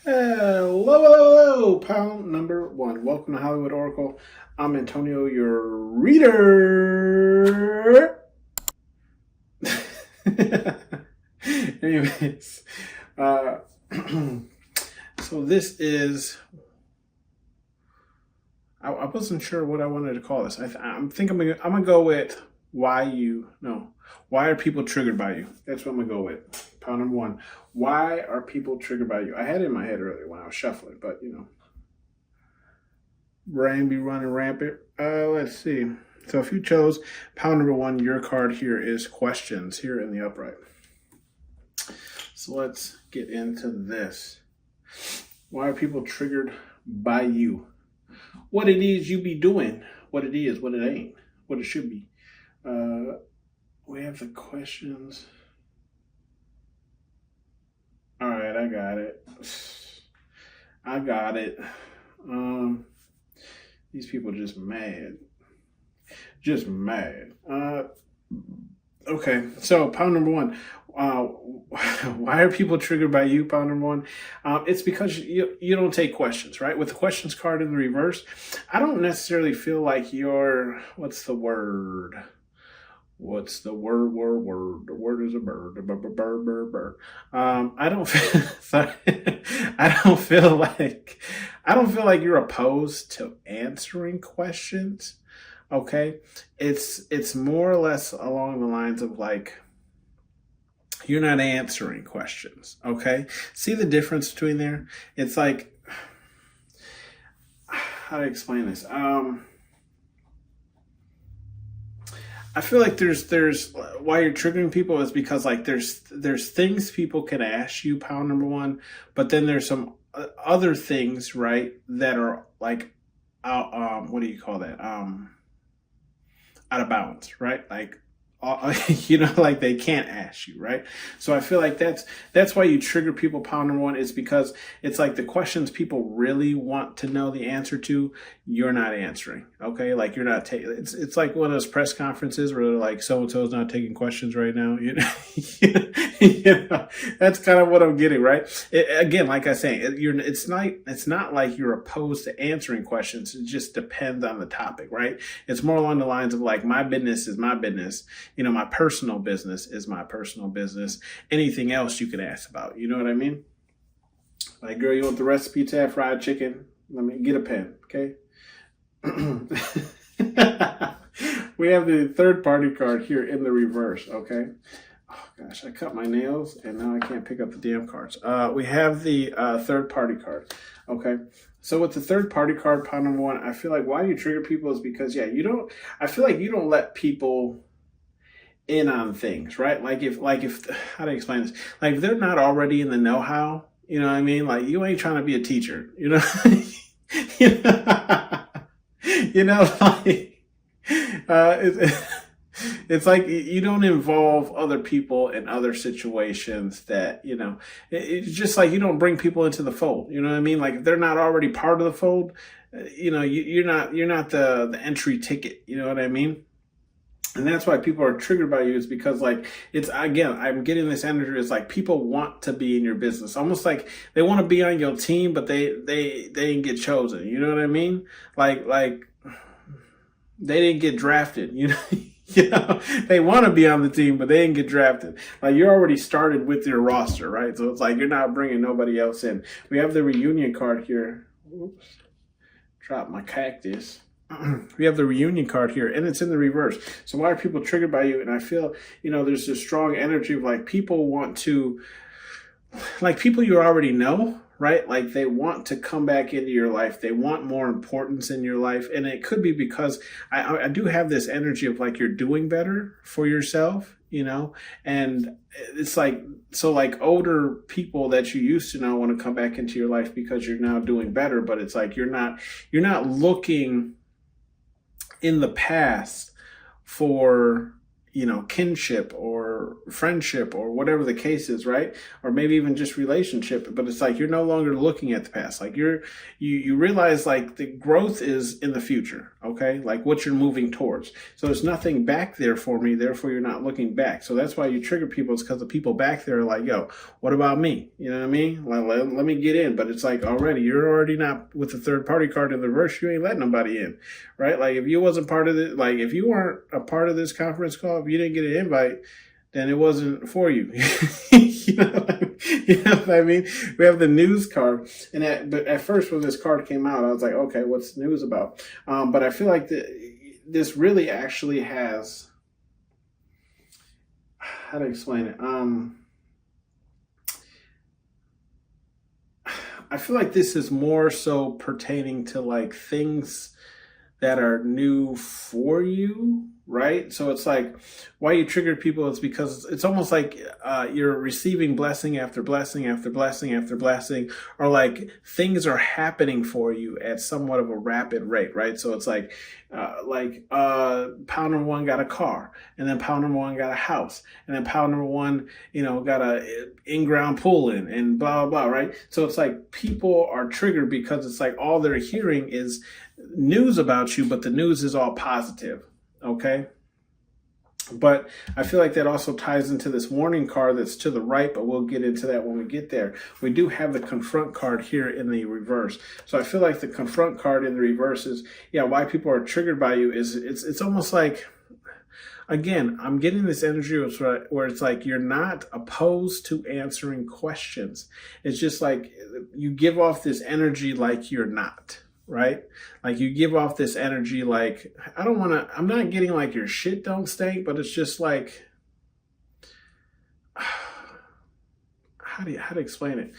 Hello, pound number one. Welcome to Hollywood Oracle. I'm Antonio, your reader. Anyways, uh, so this is. I wasn't sure what I wanted to call this. I'm gonna go with why are people triggered by you? That's what I'm gonna go with. Pound number one. Why are people triggered by you? I had it in my head earlier when I was shuffling, but brain be running rampant. Let's see. So if you chose pound number one, your card here is questions here in the upright. So let's get into this. Why are people triggered by you? What it is you be doing, what it is, what it ain't, what it should be. We have the questions. All right, I got it. These people just mad. Okay, so pound number one. Why are people triggered by you, pound number one? It's because you don't take questions, right? With the questions card in the reverse, I don't necessarily feel like you're, what's the word? The word is a bird. I don't feel, sorry. I don't feel like you're opposed to answering questions. Okay. It's more or less along the lines of like, you're not answering questions. Okay. See the difference between there? It's like, how to explain this? I feel like there's why you're triggering people is because like there's things people can ask you, pound number one, but then there's some other things, right, that are like what do you call that? Out of bounds, right? Like like they can't ask you, right? So I feel like that's why you trigger people, pound number one, is because it's like the questions people really want to know the answer to, you're not answering. Okay, like you're not taking. It's like one of those press conferences where they're like, so and so's not taking questions right now. That's kind of what I'm getting, right? Again, like I say, it's not like you're opposed to answering questions. It just depends on the topic, right? It's more along the lines of like, my business is my business. My personal business is my personal business. Anything else you can ask about. You know what I mean? Like, girl, you want the recipe to have fried chicken? Let me get a pen, okay? We have the third party card here in the reverse, okay? Oh, gosh, I cut my nails, and now I can't pick up the damn cards. We have the third party card, okay? So with the third party card, pound number one, I feel like why you trigger people is because, I feel like you don't let people in on things, right? Like if how to explain this? Like if they're not already in the know-how, you know what I mean? Like you ain't trying to be a teacher, you know? Like it's like you don't involve other people in other situations that, it's just like you don't bring people into the fold, you know what I mean? Like if they're not already part of the fold, you're not the entry ticket, you know what I mean? And that's why people are triggered by you, is because like it's, again, I'm getting this energy. It's like people want to be in your business, almost like they want to be on your team, but they didn't get chosen. You know what I mean? Like they didn't get drafted. They want to be on the team, but they didn't get drafted. Like you're already started with your roster, right? So it's like you're not bringing nobody else in. We have the reunion card here. Oops, dropped my cactus. We have the reunion card here, and it's in the reverse. So why are people triggered by you? And I feel, there's this strong energy of like people want to, like people you already know, right? Like they want to come back into your life. They want more importance in your life. And it could be because I do have this energy of like you're doing better for yourself, and it's like, so like older people that you used to know want to come back into your life because you're now doing better. But it's like you're not looking in the past for kinship or friendship or whatever the case is, right? Or maybe even just relationship. But it's like you're no longer looking at the past. Like you realize like the growth is in the future, okay? Like what you're moving towards. So there's nothing back there for me, therefore you're not looking back. So that's why you trigger people. It's because the people back there are like, yo, what about me? You know what I mean? Like, let me get in. But it's like you're already not with the third party card in the reverse, you ain't letting nobody in, right? Like if you wasn't part of it, like if you weren't a part of this conference call, if you didn't get an invite, then it wasn't for you. You know what I mean? We have the news card, but at first when this card came out, I was like, okay, what's the news about? But I feel like this really actually has, how to explain it? I feel like this is more so pertaining to like things that are new for you, right? So it's like why you triggered people is because it's almost like you're receiving blessing after blessing after blessing after blessing, or like things are happening for you at somewhat of a rapid rate, right? So it's like pound number one got a car, and then pound number one got a house, and then pound number one, got a in-ground pool in, and blah, blah, blah, right? So it's like people are triggered because it's like all they're hearing is news about you, but the news is all positive, okay? But I feel like that also ties into this warning card that's to the right, but we'll get into that when we get there. We do have the confront card here in the reverse. So I feel like the confront card in the reverse is, why people are triggered by you is it's almost like, again, I'm getting this energy where it's like you're not opposed to answering questions. It's just like you give off this energy like you're not. Right? Like you give off this energy like, I'm not getting like your shit don't stink, but it's just like, how to explain it?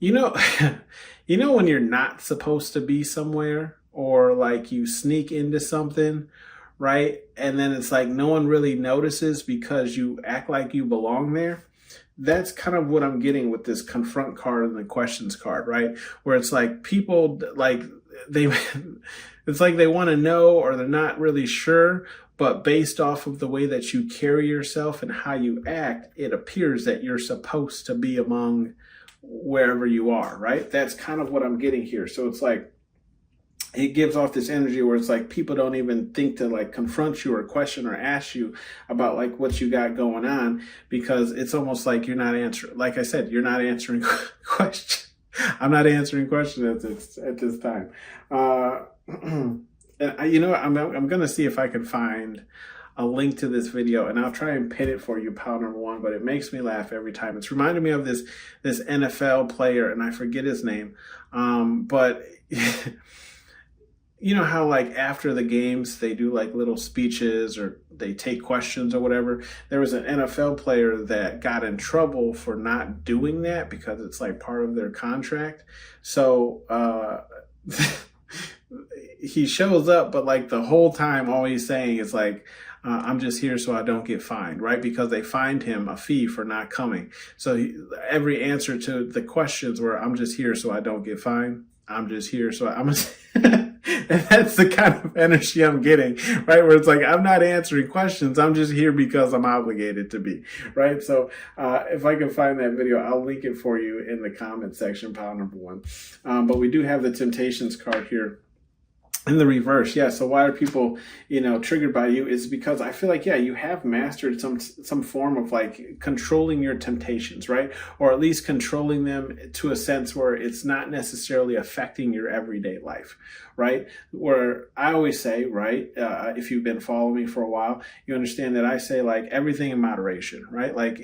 You know when you're not supposed to be somewhere, or like you sneak into something, right? And then it's like no one really notices because you act like you belong there. That's kind of what I'm getting with this confront card and the questions card, right? Where it's like people like it's like they want to know, or they're not really sure, but based off of the way that you carry yourself and how you act, it appears that you're supposed to be among wherever you are, right? That's kind of what I'm getting here. So it's like, it gives off this energy where it's like people don't even think to like confront you or question or ask you about like what you got going on, because it's almost like you're not answering. Like I said, you're not answering questions. I'm not answering questions at this time. And I'm going to see if I can find a link to this video, and I'll try and pin it for you, pal number one, but it makes me laugh every time. It's reminded me of this NFL player, and I forget his name. But you know how like after the games they do like little speeches or they take questions or whatever. There was an NFL player that got in trouble for not doing that because it's like part of their contract. So he shows up, but like the whole time all he's saying is like, I'm just here so I don't get fined, right? Because they fined him a fee for not coming. So every answer to the questions were, I'm just here so I don't get fined. I'm just here so I'm and that's the kind of energy I'm getting, right? Where it's like, I'm not answering questions. I'm just here because I'm obligated to be, right? So if I can find that video, I'll link it for you in the comment section, pile number one. But we do have the Temptations card here in the reverse. So why are people, triggered by you? Is because I feel like, you have mastered some form of like controlling your temptations, right? Or at least controlling them to a sense where it's not necessarily affecting your everyday life, right? Where I always say, right, if you've been following me for a while, you understand that I say like everything in moderation, right? Like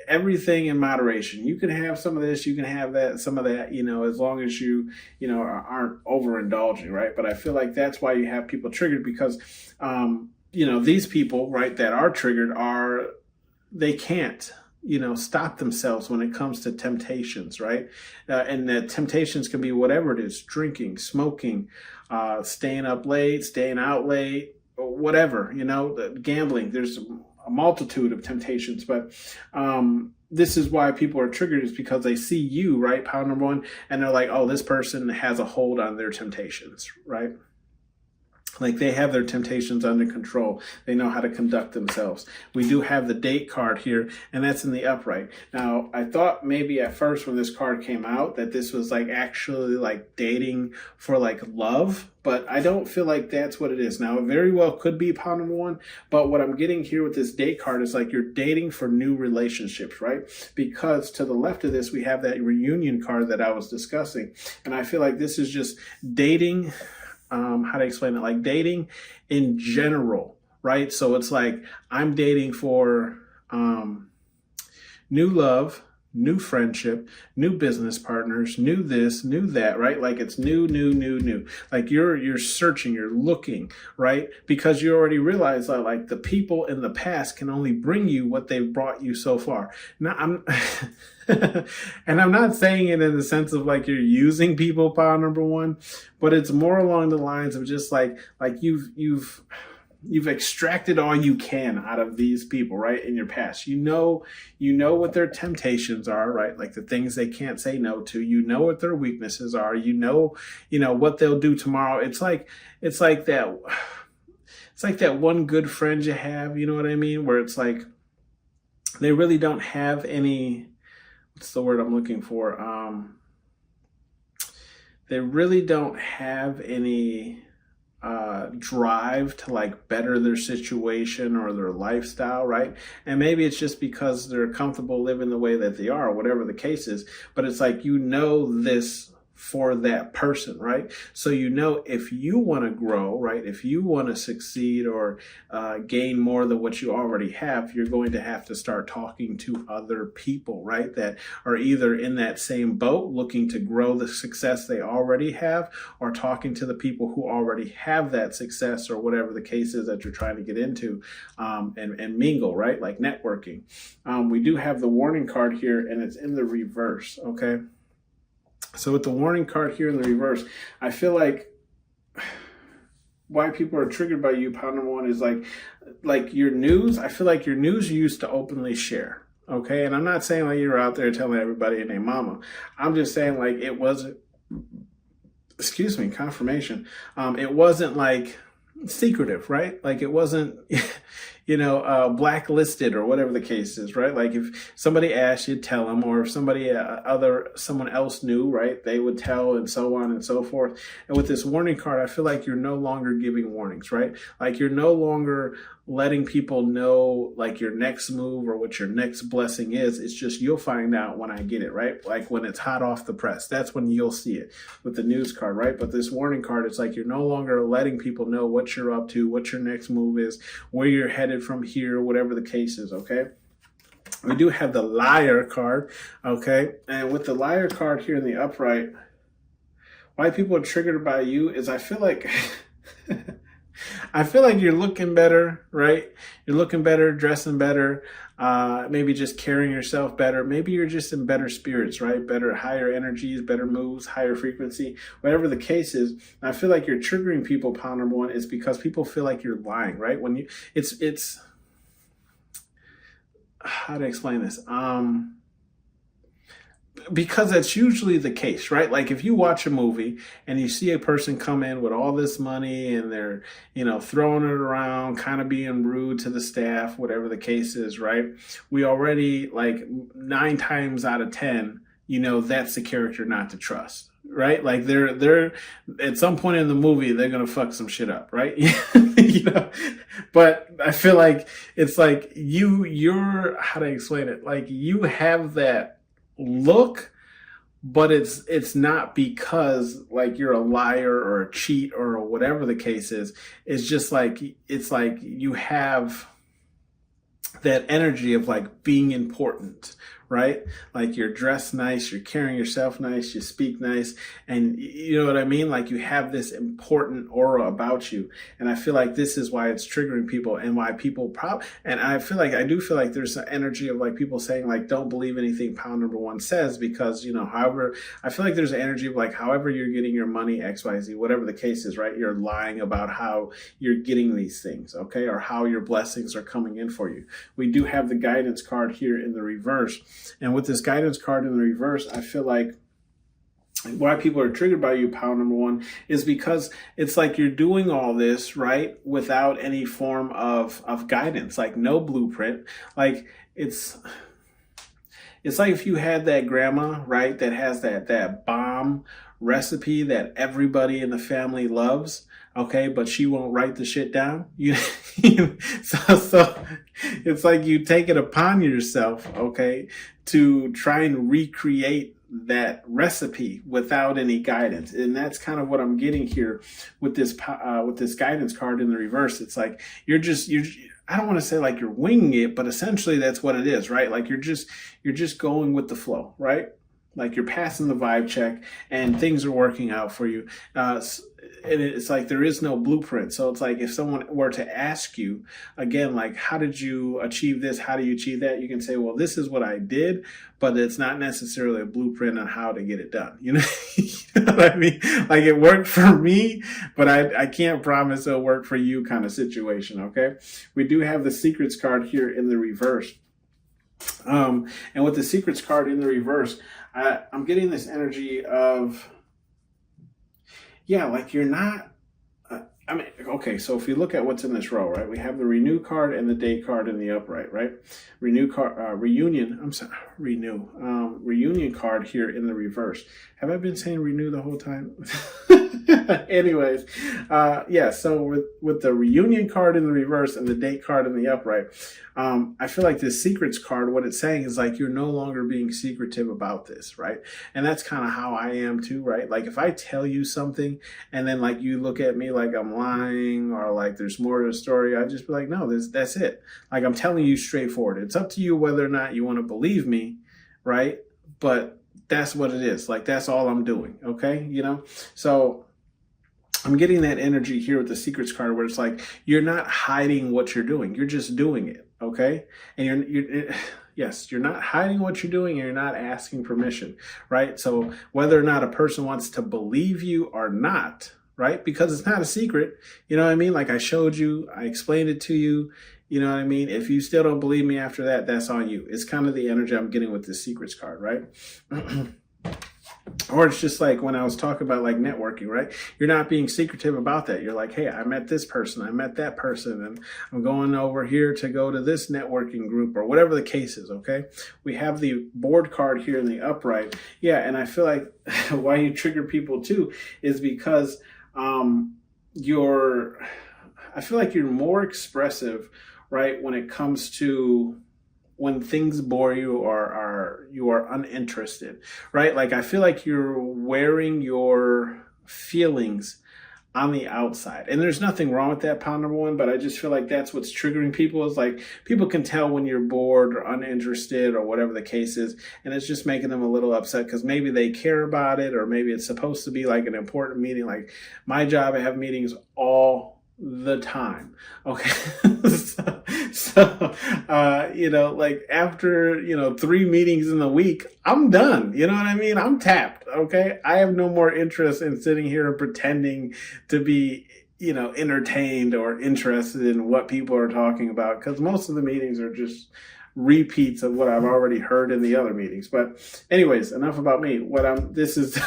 everything in moderation. You can have some of this, you can have that, some of that, as long as you aren't overindulging, right? But I feel like that's why you have people triggered, because, these people, right, that are triggered they can't, stop themselves when it comes to temptations, right? And the temptations can be whatever it is: drinking, smoking, staying up late, staying out late, whatever, gambling. There's a multitude of temptations, but this is why people are triggered, is because they see you, right, pile number one, and they're like, oh, this person has a hold on their temptations, right? Like they have their temptations under control. They know how to conduct themselves. We do have the date card here, and that's in the upright. Now, I thought maybe at first when this card came out that this was like actually like dating for like love, but I don't feel like that's what it is. Now, it very well could be pile number one, but what I'm getting here with this date card is like you're dating for new relationships, right? Because to the left of this, we have that reunion card that I was discussing. And I feel like this is just dating. How to explain it? Like dating in general, right? So it's like I'm dating for new love, new friendship, new business partners, new this, new that, right? Like it's new. Like you're searching, you're looking, right? Because you already realize that like the people in the past can only bring you what they've brought you so far. Now I'm and I'm not saying it in the sense of like you're using people, pile number one, but it's more along the lines of just like you've extracted all you can out of these people, right? In your past, you know what their temptations are, right? Like the things they can't say no to, you know what their weaknesses are, you know what they'll do tomorrow. It's like that one good friend you have, you know what I mean? Where it's like, they really don't have any, what's the word I'm looking for? They really don't have any drive to like better their situation or their lifestyle, right? And maybe it's just because they're comfortable living the way that they are, whatever the case is. But it's like, this for that person, right? So if you want to grow, right, if you want to succeed or gain more than what you already have, you're going to have to start talking to other people, right, that are either in that same boat looking to grow the success they already have, or talking to the people who already have that success or whatever the case is that you're trying to get into, and mingle, right, like networking. We do have the warning card here, and it's in the reverse, okay? So with the warning card here in the reverse, I feel like why people are triggered by you, pile number one, is like your news. I feel like your news you used to openly share. Okay. And I'm not saying like you're out there telling everybody and their mama. I'm just saying like it wasn't, confirmation. It wasn't like secretive, right? Like it wasn't, blacklisted or whatever the case is, right? Like if somebody asked, you'd tell them, or if someone else knew, right, they would tell, and so on and so forth. And with this warning card, I feel like you're no longer giving warnings, right? Like you're no longer letting people know like your next move or what your next blessing is. It's just, you'll find out when I get it, right? Like when it's hot off the press, that's when you'll see it with the news card, right? But this warning card, it's like you're no longer letting people know what you're up to, what your next move is, where you're headed from here, whatever the case is, okay? We do have the liar card, okay? And with the liar card here in the upright, why people are triggered by you is I feel like you're looking better, right? You're looking better, dressing better, maybe just carrying yourself better. Maybe you're just in better spirits, right? Better, higher energies, better moves, higher frequency, whatever the case is. I feel like you're triggering people, pile number one, is because people feel like you're lying, right? When it's how to explain this? Because that's usually the case, right? Like if you watch a movie and you see a person come in with all this money and they're, throwing it around, kind of being rude to the staff, whatever the case is, right? We already, like 9 times out of 10, that's the character not to trust, right? Like they're at some point in the movie, they're going to fuck some shit up, right? But I feel like it's like you're, how to explain it? Like you have that look, but it's not because like you're a liar or a cheat or whatever the case is. It's just like, it's like you have that energy of like being important, right? Like you're dressed nice, you're carrying yourself nice, you speak nice, and you know what I mean? Like you have this important aura about you. And I feel like this is why it's triggering people, and why people and I do feel like there's an energy of like people saying like, don't believe anything pile number one says, because, however, I feel like there's an energy of like, however you're getting your money, XYZ, whatever the case is, right? You're lying about how you're getting these things, okay? Or how your blessings are coming in for you. We do have the guidance card here in the reverse. And with this guidance card in the reverse, I feel like why people are triggered by you, pile number one, is because it's like you're doing all this, right, without any form of guidance, like no blueprint. Like it's like if you had that grandma, right, that has that bomb recipe that everybody in the family loves, okay, but she won't write the shit down. So it's like you take it upon yourself, okay, to try and recreate that recipe without any guidance. And that's kind of what I'm getting here with this guidance card in the reverse. It's like you're I don't want to say like you're winging it, but essentially that's what it is, right? Like you're just going with the flow, right? Like you're passing the vibe check and things are working out for you. And it's like there is no blueprint. So it's like if someone were to ask you again, like, how did you achieve this? How do you achieve that? You can say, well, this is what I did, but it's not necessarily a blueprint on how to get it done. You know, you know what I mean? Like it worked for me, but I can't promise it'll work for you kind of situation. Okay. We do have the secrets card here in the reverse. And with the secrets card in the reverse, I'm getting this energy of, yeah, like you're not, I mean, okay, so if you look at what's in this row, right, we have the renew card and the date card in the upright, right? Reunion card here in the reverse. Have I been saying renew the whole time? Anyways, yeah, so with the reunion card in the reverse and the date card in the upright, I feel like this secrets card, what it's saying is like you're no longer being secretive about this, right? And that's kind of how I am too, right? Like if I tell you something and then like you look at me like I'm lying or like there's more to the story, I just be like, no, that's it. Like I'm telling you straightforward. It's up to you whether or not you want to believe me, right? But that's what it is. Like that's all I'm doing, okay? You know? So I'm getting that energy here with the secrets card where it's like you're not hiding what you're doing. You're just doing it, okay? And you're not hiding what you're doing and you're not asking permission, right? So whether or not a person wants to believe you or not, right? Because it's not a secret, you know what I mean? Like I showed you, I explained it to you, you know what I mean? If you still don't believe me after that, that's on you. It's kind of the energy I'm getting with this secrets card, right? Or it's just like when I was talking about like networking, right? You're not being secretive about that. You're like, hey, I met this person, I met that person, and I'm going over here to go to this networking group or whatever the case is, okay? We have the board card here in the upright. Yeah, and I feel like why you trigger people too is because I feel like you're more expressive, right, when it comes to when things bore you or you are uninterested, right? Like I feel like you're wearing your feelings on the outside. And there's nothing wrong with that, pound number one, but I just feel like that's what's triggering people is like people can tell when you're bored or uninterested or whatever the case is. And it's just making them a little upset because maybe they care about it or maybe it's supposed to be like an important meeting. Like my job, I have meetings all the time. Okay. so you know, like after, you know, 3 meetings in the week, I'm done. You know what I mean? I'm tapped. Okay. I have no more interest in sitting here and pretending to be, you know, entertained or interested in what people are talking about. Because most of the meetings are just repeats of what I've already heard in the other meetings. But anyways, enough about me. This is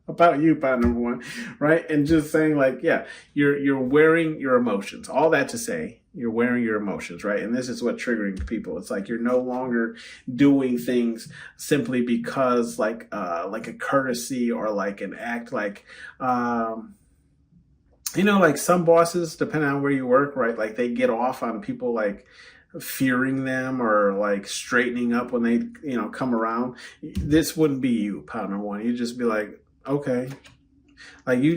about you, part number one, right? And just saying like, yeah, you're wearing your emotions. All that to say, you're wearing your emotions, right? And this is what triggering people. It's like you're no longer doing things simply because like a courtesy or like an act like, you know, like some bosses, depending on where you work, right? Like they get off on people like fearing them or like straightening up when they, you know, come around. This wouldn't be you, part number one. You'd just be like, okay, like you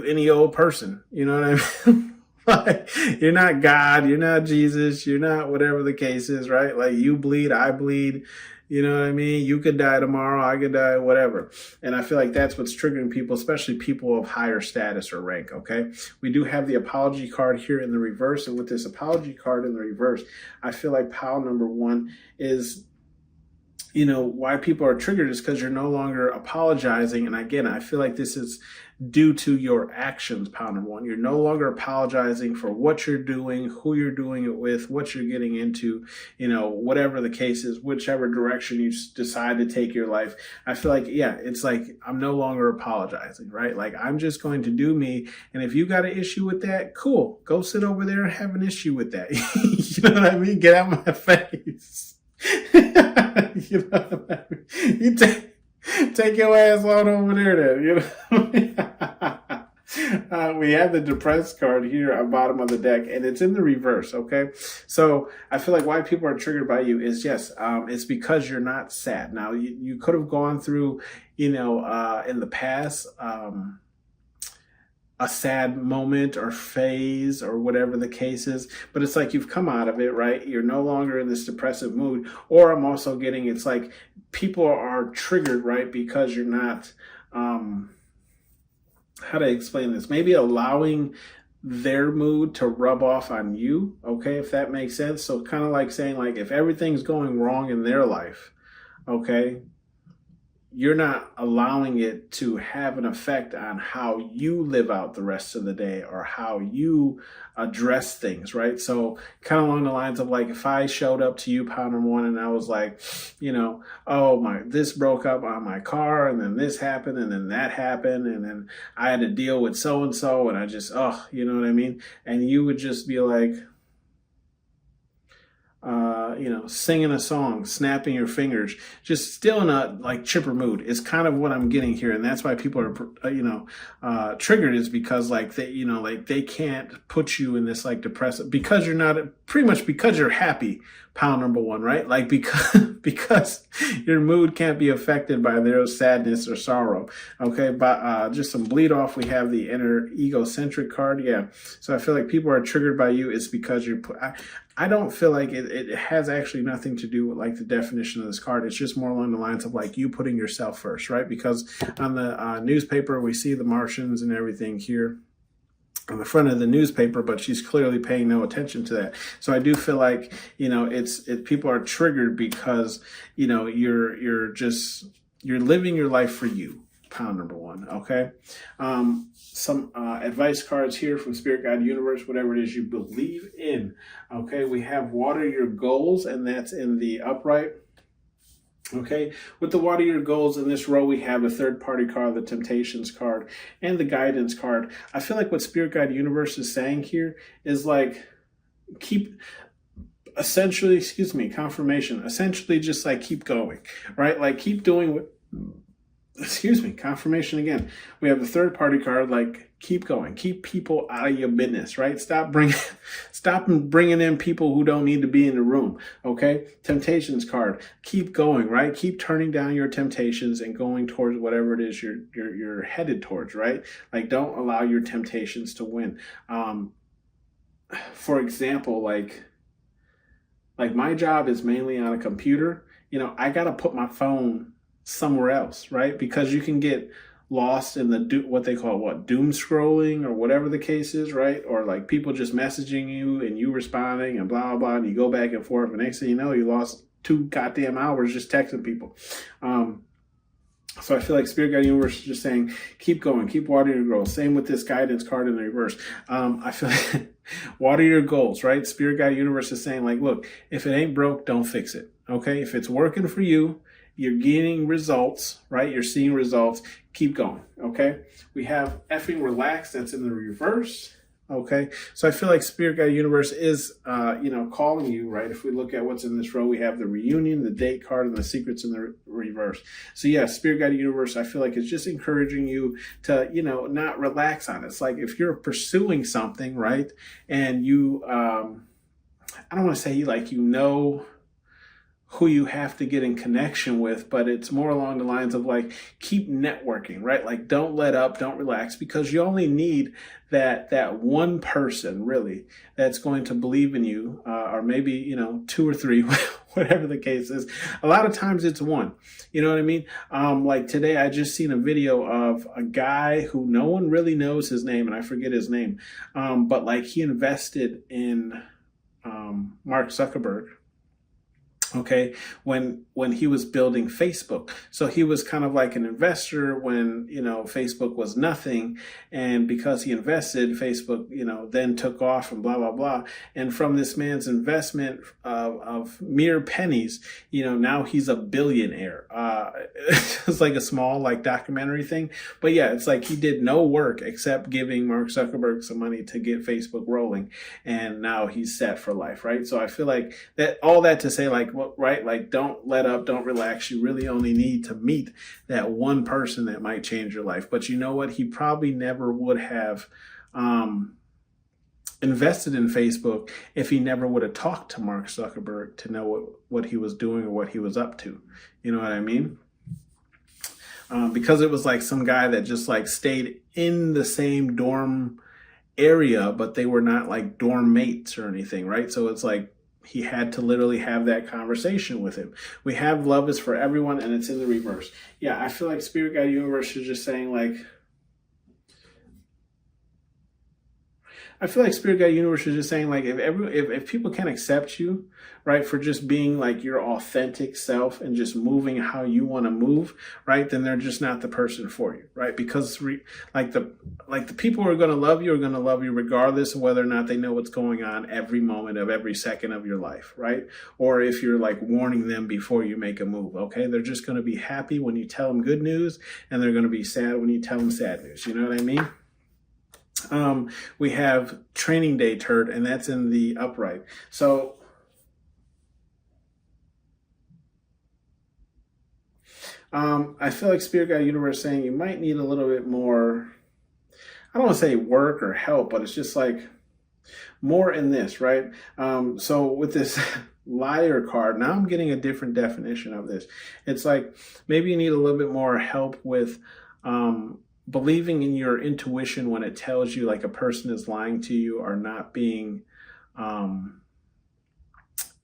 any old person, you know what I mean? Like, you're not God, you're not Jesus, you're not whatever the case is, right? Like you bleed, I bleed, you know what I mean? You could die tomorrow, I could die, whatever. And I feel like that's what's triggering people, especially people of higher status or rank, okay? We do have the apology card here in the reverse. And with this apology card in the reverse, I feel like pile number one is, why people are triggered is because you're no longer apologizing. And again, I feel like this is due to your actions, pound number one. You're no longer apologizing for what you're doing, who you're doing it with, what you're getting into, whatever the case is, whichever direction you decide to take your life. I feel like, it's like I'm no longer apologizing, right? Like I'm just going to do me. And if you got an issue with that, cool. Go sit over there and have an issue with that. You know what I mean? Get out my face. You know what I mean? You take your ass on over there then, we have the depressed card here at the bottom of the deck, and it's in the reverse, okay? So I feel like why people are triggered by you is, yes, it's because you're not sad. Now, you could have gone through, in the past, a sad moment or phase or whatever the case is, but it's like you've come out of it, right? You're no longer in this depressive mood. Or I'm also getting, it's like people are triggered, right? Because you're not, how to explain this? Maybe allowing their mood to rub off on you, okay, if that makes sense. So kind of like saying, like, if everything's going wrong in their life, okay, you're not allowing it to have an effect on how you live out the rest of the day or how you address things, right? So kind of along the lines of like, if I showed up to you, pound number one, and I was like, this broke up on my car, and then this happened, and then that happened, and then I had to deal with so-and-so, and I just, you know what I mean? And you would just be like, singing a song, snapping your fingers, just still in a like chipper mood is kind of what I'm getting here. And that's why people are, triggered, is because like they can't put you in this like depressive, because you're not, pretty much because you're happy, pound number one, right? Like because your mood can't be affected by their sadness or sorrow. Okay. But, just some bleed off. We have the inner egocentric card. Yeah. So I feel like people are triggered by you. It's because I don't feel like it has actually nothing to do with like the definition of this card. It's just more along the lines of like you putting yourself first, right? Because on the newspaper, we see the Martians and everything here on the front of the newspaper, but she's clearly paying no attention to that. So I do feel like, people are triggered because, you're living your life for you. Pound number one, okay? Some advice cards here from Spirit Guide Universe, whatever it is you believe in. Okay, we have water your goals, and that's in the upright. Okay, with the water your goals in this row, we have a third party card, the Temptations card, and the Guidance card. I feel like what Spirit Guide Universe is saying here is like, confirmation, essentially just like keep going, right? Like keep doing what, confirmation again. We have the third party card, like keep going, keep people out of your business, right? Stop bringing in people who don't need to be in the room. Okay. Temptations card, keep going, right? Keep turning down your temptations and going towards whatever it is you're headed towards, right? Like don't allow your temptations to win. For example, like my job is mainly on a computer. I got to put my phone somewhere else, right? Because you can get lost in the what they call doom scrolling or whatever the case is, right? Or like people just messaging you and you responding and blah, blah, blah, and you go back and forth, and next thing you know, you lost 2 goddamn hours just texting people. So I feel like Spirit Guide Universe is just saying, keep going, keep watering your goals. Same with this Guidance card in the reverse. I feel like water your goals, right? Spirit Guide Universe is saying like, look, if it ain't broke, don't fix it. Okay. If it's working for you, you're getting results, right? You're seeing results. Keep going, okay? We have effing relax. That's in the reverse, okay? So I feel like Spirit Guide Universe is, calling you, right? If we look at what's in this row, we have the reunion, the date card, and the secrets in the reverse. So yeah, Spirit Guide Universe, I feel like it's just encouraging you to, not relax on it. It's like if you're pursuing something, right? And you, I don't want to say who you have to get in connection with, but it's more along the lines of like, keep networking, right? Like don't let up, don't relax, because you only need that one person really that's going to believe in you, or maybe, 2 or 3, whatever the case is. A lot of times it's one, you know what I mean? Like today, I just seen a video of a guy who no one really knows his name, and I forget his name. But like he invested in, Mark Zuckerberg. Okay, when he was building Facebook. So he was kind of like an investor when, Facebook was nothing. And because he invested, Facebook, then took off and blah, blah, blah. And from this man's investment of mere pennies, now he's a billionaire. It's like a small like documentary thing. But yeah, it's like he did no work except giving Mark Zuckerberg some money to get Facebook rolling. And now he's set for life, right? So I feel like that, all that to say, like, right? Like, don't let up, don't relax. You really only need to meet that one person that might change your life. But you know what? He probably never would have invested in Facebook if he never would have talked to Mark Zuckerberg to know what he was doing or what he was up to. You know what I mean? Because it was like some guy that just like stayed in the same dorm area, but they were not like dorm mates or anything, right? So it's like, he had to literally have that conversation with him. We have love is for everyone, and it's in the reverse. Yeah, I feel like Spirit Guide Universe is just saying like, if people can accept you, right, for just being like your authentic self and just moving how you want to move, right, then they're just not the person for you, right? Because the people who are going to love you are going to love you regardless of whether or not they know what's going on every moment of every second of your life, right? Or if you're like warning them before you make a move, okay? They're just going to be happy when you tell them good news, and they're going to be sad when you tell them sad news. You know what I mean? We have Training Day Turd, and that's in the upright. So I feel like Spirit Guide Universe saying you might need a little bit more, I don't want to say work or help, but it's just like more in this, right? So with this liar card, now I'm getting a different definition of this. It's like maybe you need a little bit more help with believing in your intuition when it tells you like a person is lying to you or not being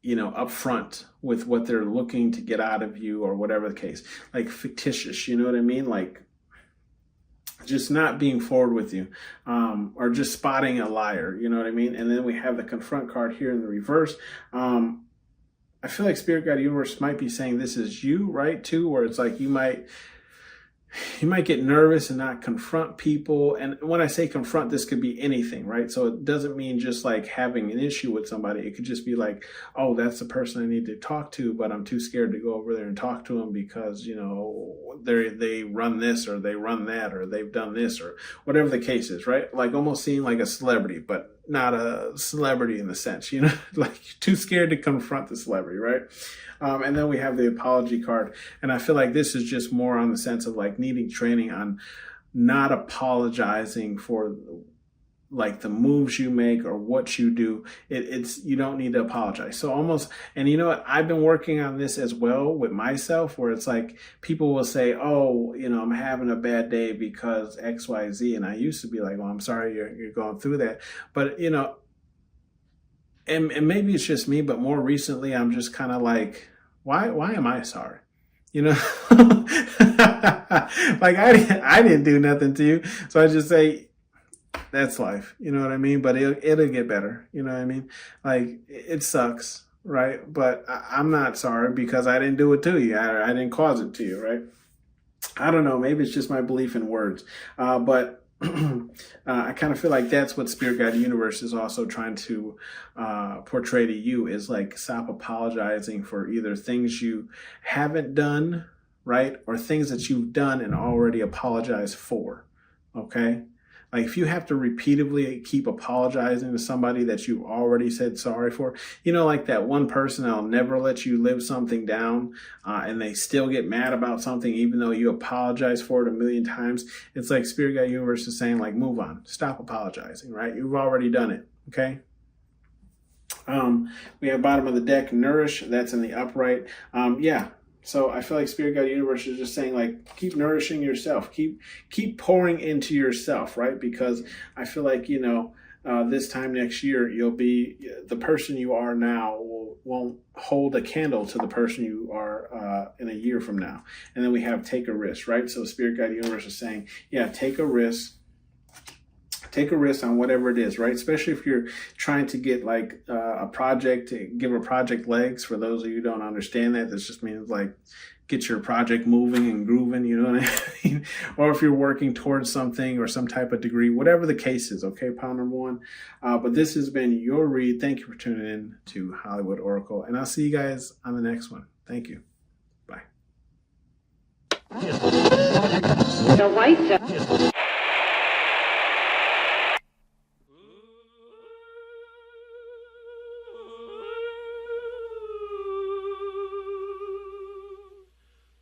upfront with what they're looking to get out of you or whatever the case. Like fictitious, you know what I mean? Like just not being forward with you, or just spotting a liar, you know what I mean? And then we have the confront card here in the reverse. I feel like Spirit Guide Universe might be saying this is you, right, too, where it's like you might get nervous and not confront people. And when I say confront, this could be anything, right? So it doesn't mean just like having an issue with somebody. It could just be like, oh, that's the person I need to talk to, but I'm too scared to go over there and talk to them because, they run this or they run that or they've done this or whatever the case is, right? Like almost seeing like a celebrity, but not a celebrity in the sense, like too scared to confront the celebrity, right? And then we have the apology card. And I feel like this is just more on the sense of like needing training on not apologizing for like the moves you make or what you do. It's you don't need to apologize. So almost, and you know what? I've been working on this as well with myself, where it's like people will say, oh, I'm having a bad day because X, Y, Z. And I used to be like, well, I'm sorry you're going through that. But, and maybe it's just me, but more recently, I'm just kind of like, why am I sorry? Like I didn't do nothing to you. So I just say, that's life. You know what I mean? But it'll get better. You know what I mean? Like it sucks, right? But I'm not sorry because I didn't do it to you. I didn't cause it to you, right? I don't know. Maybe it's just my belief in words. But I kind of feel like that's what Spirit Guide Universe is also trying to portray to you, is like stop apologizing for either things you haven't done, right? Or things that you've done and already apologized for, okay? Like if you have to repeatedly keep apologizing to somebody that you already said sorry for, like that one person that'll never let you live something down, and they still get mad about something even though you apologize for it a million times. It's like Spirit Guide Universe is saying like, move on, stop apologizing, right? You've already done it, okay? We have bottom of the deck, nourish, that's in the upright. So I feel like Spirit Guide Universe is just saying like, keep nourishing yourself, keep pouring into yourself, right? Because I feel like, this time next year, you'll be the person you are now won't hold a candle to the person you are in a year from now. And then we have take a risk, right? So Spirit Guide Universe is saying, yeah, take a risk. Take a risk on whatever it is, right? Especially if you're trying to get like a project, give a project legs. For those of you who don't understand that, this just means like get your project moving and grooving, you know what I mean? Or if you're working towards something or some type of degree, whatever the case is, okay, pile number one. But this has been your read. Thank you for tuning in to Hollywood Oracle, and I'll see you guys on the next one. Thank you. Bye. The white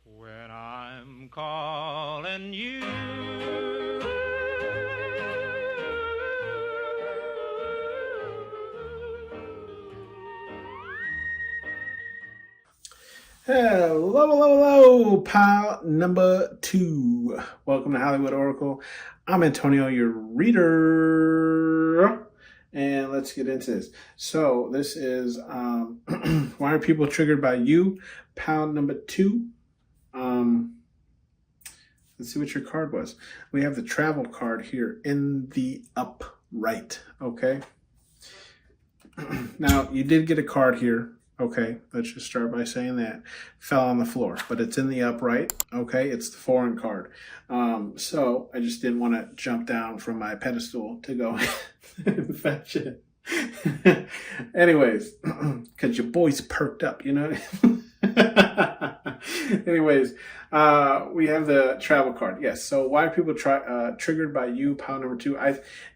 when I'm calling you. Hello, pile number two. Welcome to Hollywood Oracle. I'm Antonio, your reader. And let's get into this. So this is why are people triggered by you? Pile number two. Let's see what your card was. We have the travel card here in the upright. Okay. Now you did get a card here. Okay, let's just start by saying that. Fell on the floor, but it's in the upright. Okay, it's the foreign card. So I just didn't want to jump down from my pedestal to go and fetch it. Anyways, because your boy's perked up, you know? Anyways, we have the travel card. Yes, so why are people triggered by you, pile number two?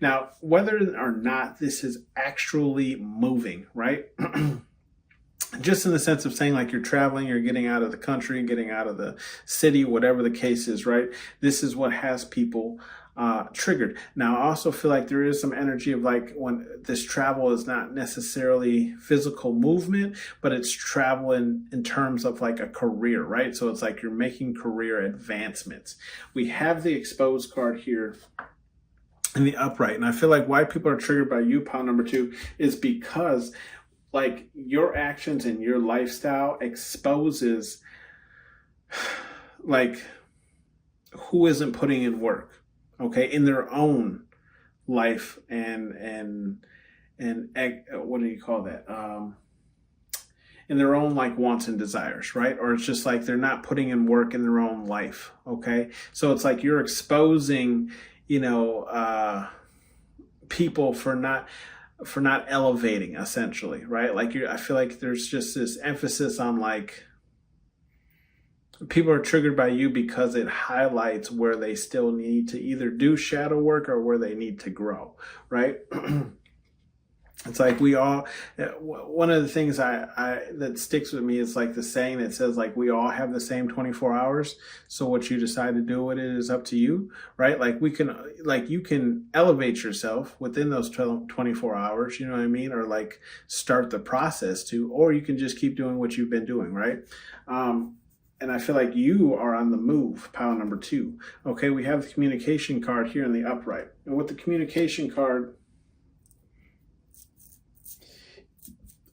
Now, whether or not this is actually moving, right? Just in the sense of saying like you're traveling, you're getting out of the country, getting out of the city, whatever the case is, right? This is what has people triggered. Now, I also feel like there is some energy of like when this travel is not necessarily physical movement, but it's travel in terms of like a career, right? So it's like you're making career advancements. We have the exposed card here in the upright. And I feel like why people are triggered by you, pile number two, is because like your actions and your lifestyle exposes like who isn't putting in work, okay, in their own life and what do you call that? In their own like wants and desires, right? Or it's just like they're not putting in work in their own life, okay? So it's like you're exposing, you know, people for not elevating, essentially, right? Like I feel like there's just this emphasis on like people are triggered by you because it highlights where they still need to either do shadow work or where they need to grow, right? It's like we all, one of the things that sticks with me is like the saying that says like we all have the same 24 hours. So what you decide to do with it is up to you, right? Like you can elevate yourself within those 24 hours, you know what I mean? Or like start the process to, or you can just keep doing what you've been doing, right? And I feel like you are on the move, pile number two. Okay, we have the communication card here in the upright. And with the communication card,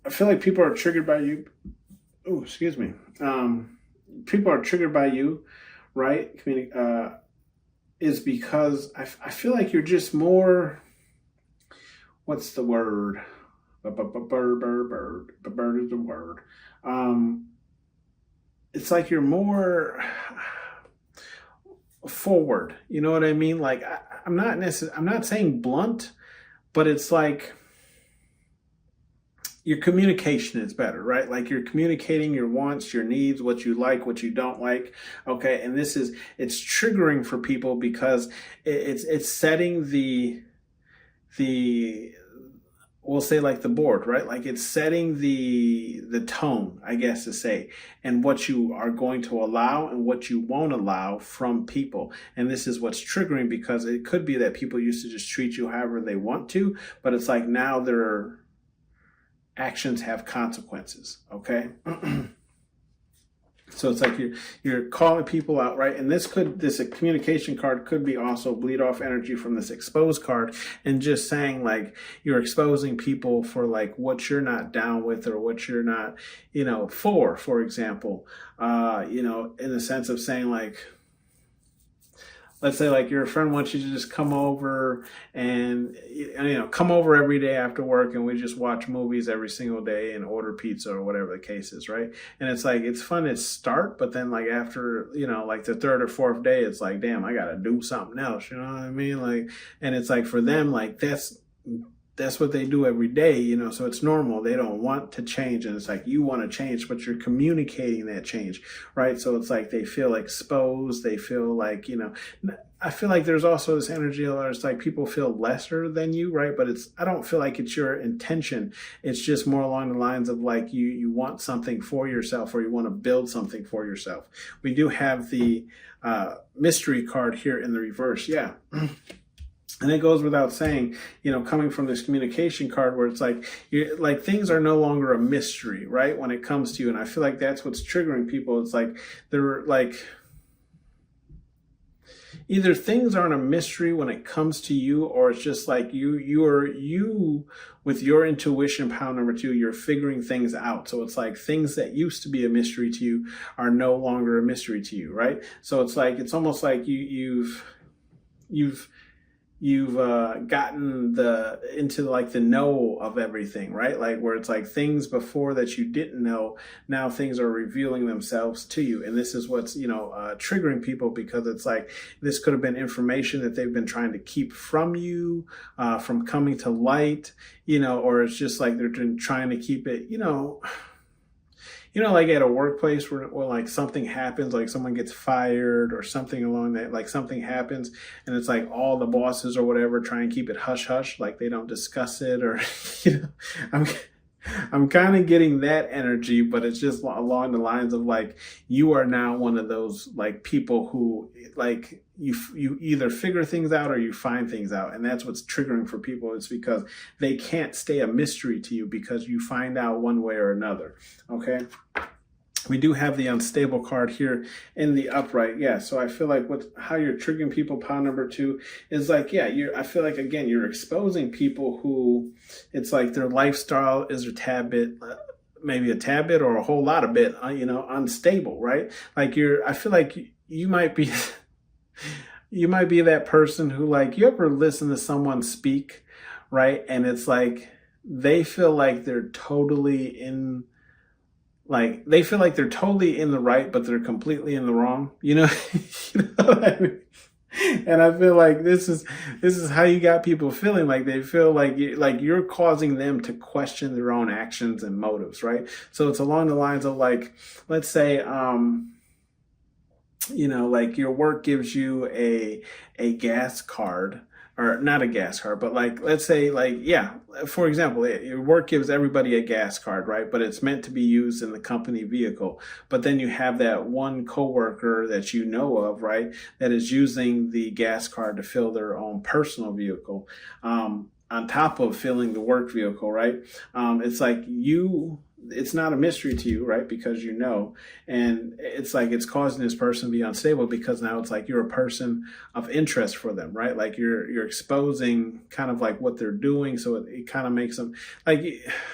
I feel like people are triggered by you. Oh, excuse me. People are triggered by you, right? Is because I feel like you're just more, what's the word? Bird is the word. It's like you're more forward. You know what I mean? Like I'm not saying blunt, but it's like your communication is better, right? Like you're communicating your wants, your needs, what you like, what you don't like. Okay. And it's triggering for people because it's setting we'll say like the board, right? Like it's setting the tone, I guess to say, and what you are going to allow and what you won't allow from people. And this is what's triggering because it could be that people used to just treat you however they want to, but it's like now their actions have consequences, okay? So it's like you're calling people out, right? And this communication card could be also bleed off energy from this exposed card and just saying like you're exposing people for like what you're not down with or what you're not, you know, for example, you know, in the sense of saying like let's say like your friend wants you to just come over and, come over every day after work, and we just watch movies every single day and order pizza or whatever the case is, right? And it's like, it's fun to start, but then like after, like the third or fourth day, it's like, damn, I got to do something else. You know what I mean? Like, and it's like for them, like that's what they do every day, so it's normal. They don't want to change. And it's like, you want to change, but you're communicating that change, right? So it's like they feel exposed. They feel like, I feel like there's also this energy where it's like people feel lesser than you, right? But I don't feel like it's your intention. It's just more along the lines of like you want something for yourself, or you want to build something for yourself. We do have the mystery card here in the reverse. Yeah. And it goes without saying, coming from this communication card where it's like, things are no longer a mystery, right? When it comes to you. And I feel like that's what's triggering people. It's like, they're like, either things aren't a mystery when it comes to you, or it's just like you with your intuition, power number 2, you're figuring things out. So it's like things that used to be a mystery to you are no longer a mystery to you, right? So it's like, it's almost like you've gotten into like the know of everything, right? Like where it's like things before that you didn't know, now things are revealing themselves to you. And this is what's, triggering people, because it's like, this could have been information that they've been trying to keep from you, from coming to light, or it's just like they're trying to keep it, like at a workplace where like something happens, like someone gets fired or something along that, like something happens, and it's like all the bosses or whatever try and keep it hush hush, like they don't discuss it, or I'm kind of getting that energy, but it's just along the lines of like, you are now one of those like people who like you either figure things out or you find things out. And that's what's triggering for people. It's because they can't stay a mystery to you, because you find out one way or another. Okay. We do have the unstable card here in the upright. Yeah. So I feel like how you're triggering people, pile number 2, is like, yeah, I feel like, again, you're exposing people who it's like their lifestyle is a tad bit, maybe a tad bit or a whole lot of bit, unstable, right? Like I feel like you might be, you might be that person who, like, you ever listen to someone speak, right? And it's like, they feel like they're totally in, like, they feel like they're totally in the right, but they're completely in the wrong. You know what I mean? And I feel like this is how you got people feeling. Like they feel like you're causing them to question their own actions and motives, right? So it's along the lines of like, let's say, like your work gives you a gas card, or not a gas card, but like, let's say like, yeah, for example, your work gives everybody a gas card, right? But it's meant to be used in the company vehicle. But then you have that one coworker that you know of, right, that is using the gas card to fill their own personal vehicle, on top of filling the work vehicle, right? It's like it's not a mystery to you, right? Because and it's like it's causing this person to be unstable, because now it's like you're a person of interest for them, right? Like you're exposing kind of like what they're doing, so it kind of makes them, like,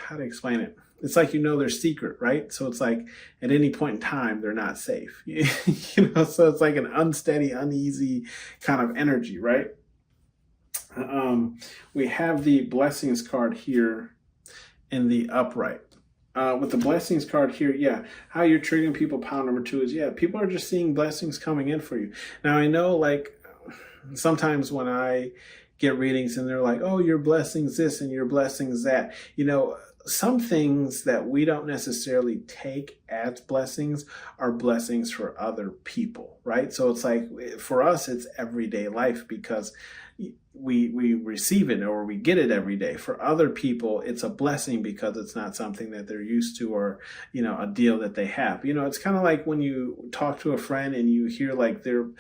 how to explain it? It's like their secret, right? So it's like at any point in time they're not safe, So it's like an unsteady, uneasy kind of energy, right? We have the blessings card here in the upright. With the blessings card here, yeah, how you're triggering people, pile number 2, is, yeah, people are just seeing blessings coming in for you. Now, I know, like, sometimes when I get readings and they're like, oh, your blessings this and your blessings that, some things that we don't necessarily take as blessings are blessings for other people, right? So it's like, for us, it's everyday life, because we receive it or we get it every day. For other people, it's a blessing because it's not something that they're used to, or, a deal that they have. It's kind of like when you talk to a friend and you hear like the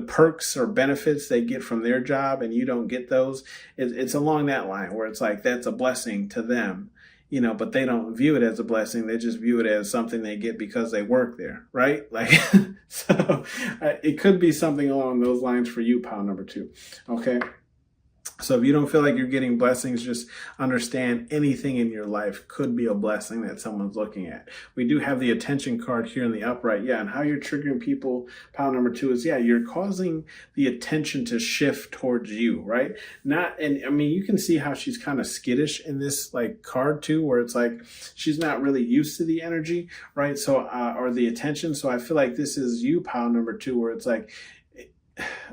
perks or benefits they get from their job and you don't get those. It's along that line where it's like, that's a blessing to them, but they don't view it as a blessing. They just view it as something they get because they work there, right? Like, so it could be something along those lines for you, pile number 2. Okay. So if you don't feel like you're getting blessings, just understand anything in your life could be a blessing that someone's looking at. We do have the attention card here in the upright. Yeah, and how you're triggering people, pile number 2 is, yeah, you're causing the attention to shift towards you, right? And I mean, you can see how she's kind of skittish in this like card too, where it's like she's not really used to the energy, right? So, or the attention. So I feel like this is you, pile number 2, where it's like,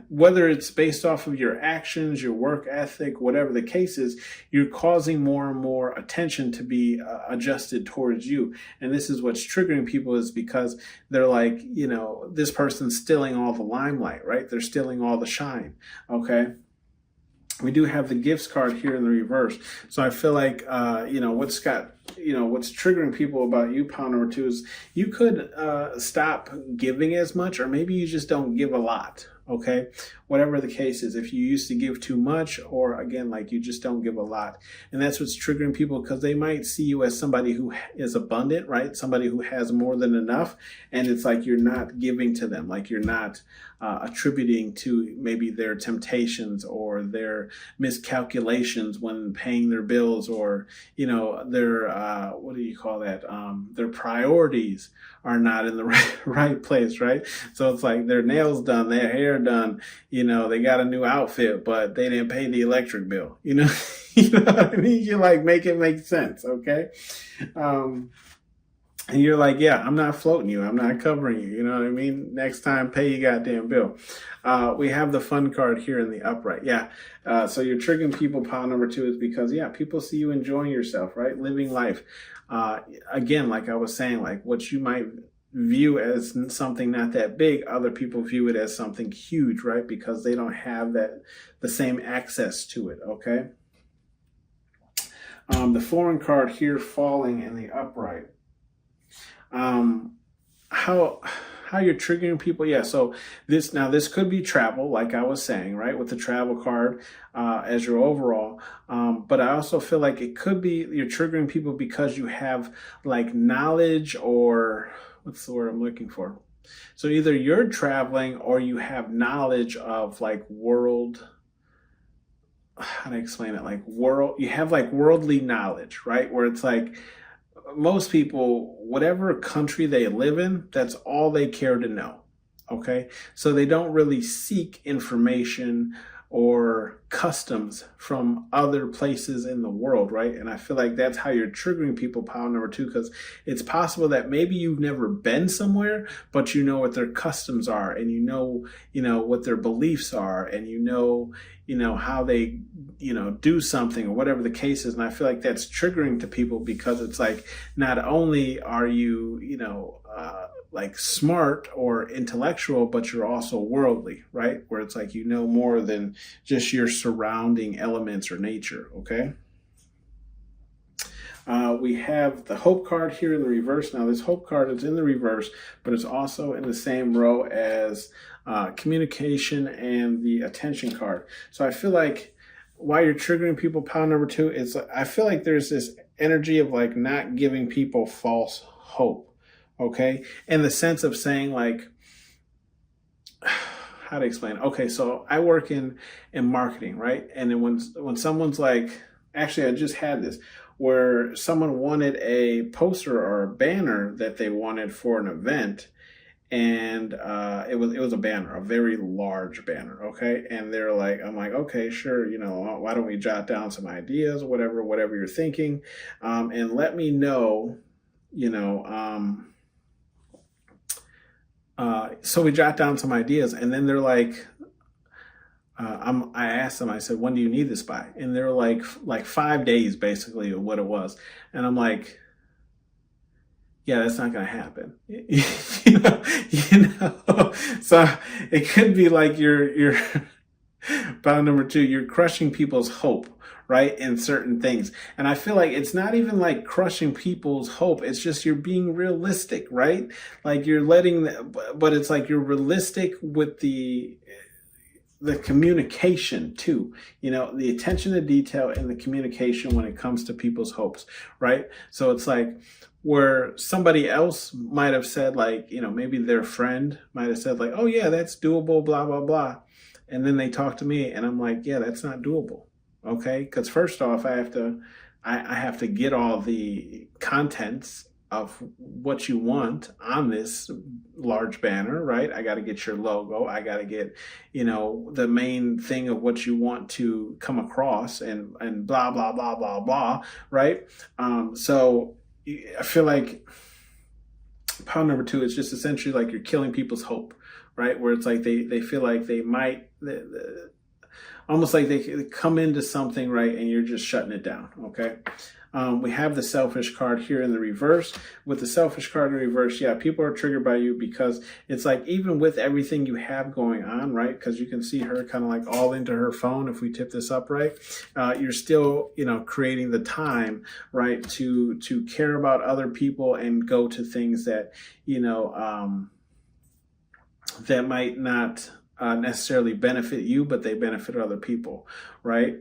whether it's based off of your actions, your work ethic, whatever the case is, you're causing more and more attention to be adjusted towards you. And this is what's triggering people, is because they're like, this person's stealing all the limelight, right? They're stealing all the shine. Okay. We do have the gifts card here in the reverse. So I feel like, what's triggering people about you, pile number 2, is you could stop giving as much, or maybe you just don't give a lot. Okay, whatever the case is, if you used to give too much, or again, like you just don't give a lot. And that's what's triggering people, because they might see you as somebody who is abundant, right? Somebody who has more than enough. And it's like you're not giving to them, like you're not attributing to maybe their temptations or their miscalculations when paying their bills, or, their, what do you call that? Their priorities are not in the right place, right? So it's like their nails done, their hair done, they got a new outfit, but they didn't pay the electric bill, you know what I mean? You like make it make sense, okay? And you're like, yeah, I'm not floating you. I'm not covering you. You know what I mean? Next time, pay your goddamn bill. We have the fun card here in the upright. Yeah. So you're triggering people, pile number 2, is because, yeah, people see you enjoying yourself, right? Living life. Again, like I was saying, like what you might view as something not that big, other people view it as something huge, right? Because they don't have the same access to it. Okay. The foreign card here falling in the upright. How you're triggering people. Yeah. So this could be travel, like I was saying, right? With the travel card, as your overall. But I also feel like it could be you're triggering people because you have like knowledge, or what's the word I'm looking for? So either you're traveling, or you have knowledge of like how to explain it? Like you have like worldly knowledge, right? Where it's like, most people, whatever country they live in, that's all they care to know. Okay. So they don't really seek information or customs from other places in the world, right? And I feel like that's how you're triggering people, pile number 2, because it's possible that maybe you've never been somewhere, but you know what their customs are, and you know what their beliefs are, and how they do something, or whatever the case is. And I feel like that's triggering to people, because it's like, not only are you like smart or intellectual, but you're also worldly, right? Where it's like more than just your surrounding elements or nature. Okay. We have the hope card here in the reverse. Now this hope card is in the reverse, but it's also in the same row as communication and the attention card. So I feel like why you're triggering people, pile number 2, is I feel like there's this energy of like not giving people false hope. Okay. In the sense of saying like, how to explain? Okay. So I work in marketing, right? And then when someone's like, actually, I just had this where someone wanted a poster or a banner that they wanted for an event. And it was a banner, a very large banner, okay? And they're like, I'm like, okay, sure, why don't we jot down some ideas, whatever you're thinking, and let me know, so we jot down some ideas, and then they're like, I asked them, I said, when do you need this by? And they're like 5 days, basically, of what it was. And I'm like, yeah, that's not going to happen. So it could be like you're pile number 2, you're crushing people's hope, right? In certain things. And I feel like it's not even like crushing people's hope. It's just you're being realistic, right? Like you're but it's like you're realistic with the communication too, the attention to detail and the communication when it comes to people's hopes, right? So it's like where somebody else might have said like, maybe their friend might have said like, oh yeah, that's doable, blah, blah, blah. And then they talk to me and I'm like, yeah, that's not doable. Okay. Because first off, I have to get all the contents of what you want on this large banner, right? I got to get your logo. I got to get, the main thing of what you want to come across and blah, blah, blah, blah, blah, right? So I feel like pound number two is just essentially like you're killing people's hope, right? Where it's like they feel like they might, almost like they come into something, right, and you're just shutting it down, okay? We have the selfish card here in the reverse. With the selfish card in reverse, yeah, people are triggered by you because it's like even with everything you have going on, right, because you can see her kind of like all into her phone if we tip this up, right, you're still, creating the time, right, to care about other people and go to things that, that might not necessarily benefit you, but they benefit other people, right?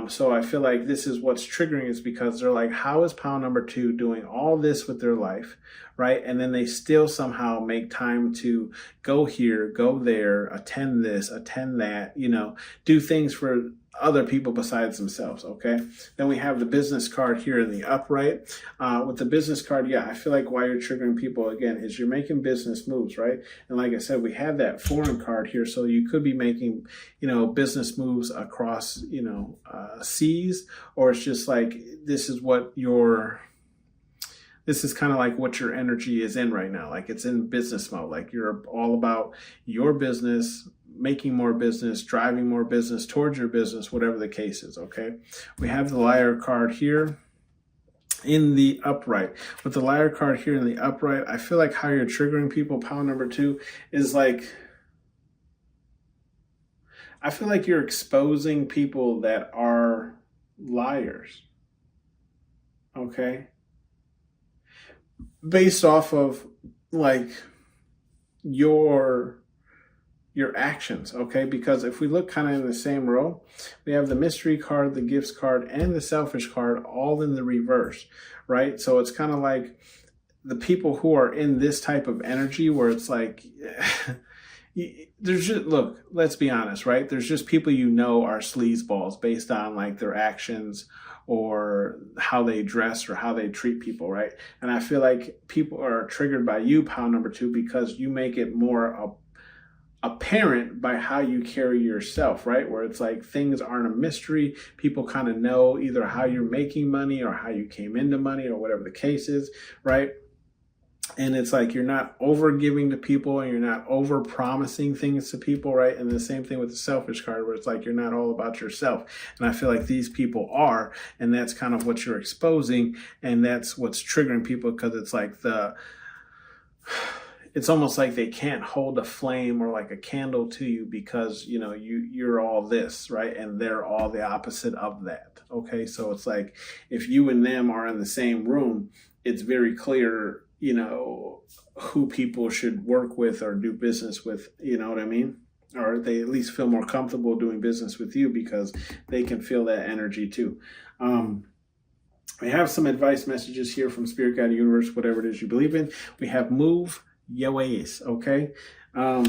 So I feel like this is what's triggering is because they're like, how is pound number two doing all this with their life, right? And then they still somehow make time to go here, go there, attend this, attend that, do things for other people besides themselves, okay? Then we have the business card here in the upright. With the business card, yeah, I feel like why you're triggering people, again, is you're making business moves, right? And like I said, we have that foreign card here, so you could be making, business moves across, seas, or it's just like, this is kind of like what your energy is in right now. Like it's in business mode. Like you're all about your business, making more business, driving more business towards your business, whatever the case is, okay? We have the liar card here in the upright. With the liar card here in the upright, I feel like how you're triggering people, pound number two, is like, I feel like you're exposing people that are liars, okay? Based off of like your actions, okay? Because if we look kind of in the same row, we have the mystery card, the gifts card, and the selfish card all in the reverse, right? So it's kind of like the people who are in this type of energy where it's like, there's just, look, let's be honest, right? There's just people are sleazeballs based on like their actions or how they dress or how they treat people, right? And I feel like people are triggered by you, pound number two, because you make it more apparent by how you carry yourself, right? Where it's like things aren't a mystery. People kind of know either how you're making money or how you came into money or whatever the case is, right? And it's like you're not over giving to people and you're not over promising things to people, right? And the same thing with the selfish card where it's like you're not all about yourself. And I feel like these people are, and that's kind of what you're exposing, and that's what's triggering people because it's like it's almost like they can't hold a flame or like a candle to you because, you're all this, right? And they're all the opposite of that, okay? So it's like if you and them are in the same room, it's very clear, who people should work with or do business with, you know what I mean? Or they at least feel more comfortable doing business with you because they can feel that energy too. We have some advice messages here from Spirit Guide Universe, whatever it is you believe in. We have move your ways, okay? I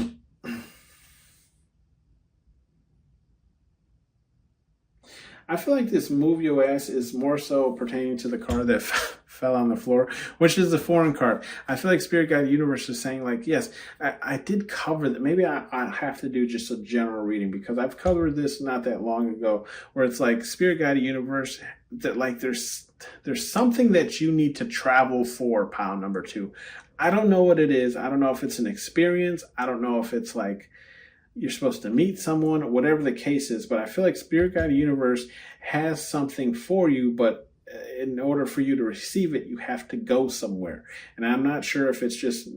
feel like this move your ass is more so pertaining to the card that fell on the floor, which is the foreign card. I feel like Spirit Guide Universe is saying like, yes, I did cover that. Maybe I have to do just a general reading because I've covered this not that long ago where it's like Spirit Guide Universe that like there's something that you need to travel for, pound number two. I don't know what it is. I don't know if it's an experience. I don't know if it's like you're supposed to meet someone, whatever the case is. But I feel like Spirit Guide Universe has something for you, but in order for you to receive it, you have to go somewhere. And I'm not sure if it's just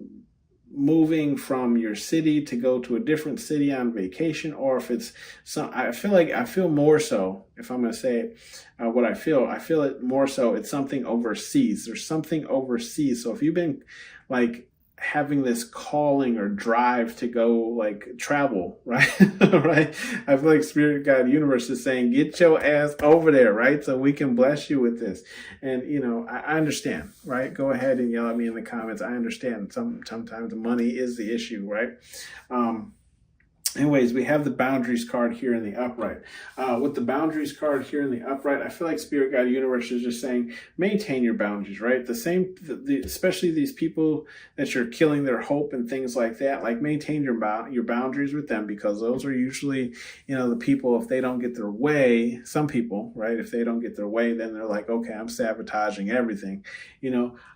moving from your city to go to a different city on vacation, or if it's some, I feel more so, if I'm going to say what I feel it more so, it's something overseas. There's something overseas. So if you've been like having this calling or drive to go like travel, right? Right? I feel like Spirit Guide Universe is saying, get your ass over there, right? So we can bless you with this. And, I understand, right? Go ahead and yell at me in the comments. I understand sometimes money is the issue, right? Anyways, we have the boundaries card here in the upright. With the boundaries card here in the upright, I feel like Spirit Guide Universe is just saying, maintain your boundaries, right? Especially these people that you're killing their hope and things like that, like maintain your boundaries with them, because those are usually, the people, if they don't get their way, some people, right? If they don't get their way, then they're like, okay, I'm sabotaging everything,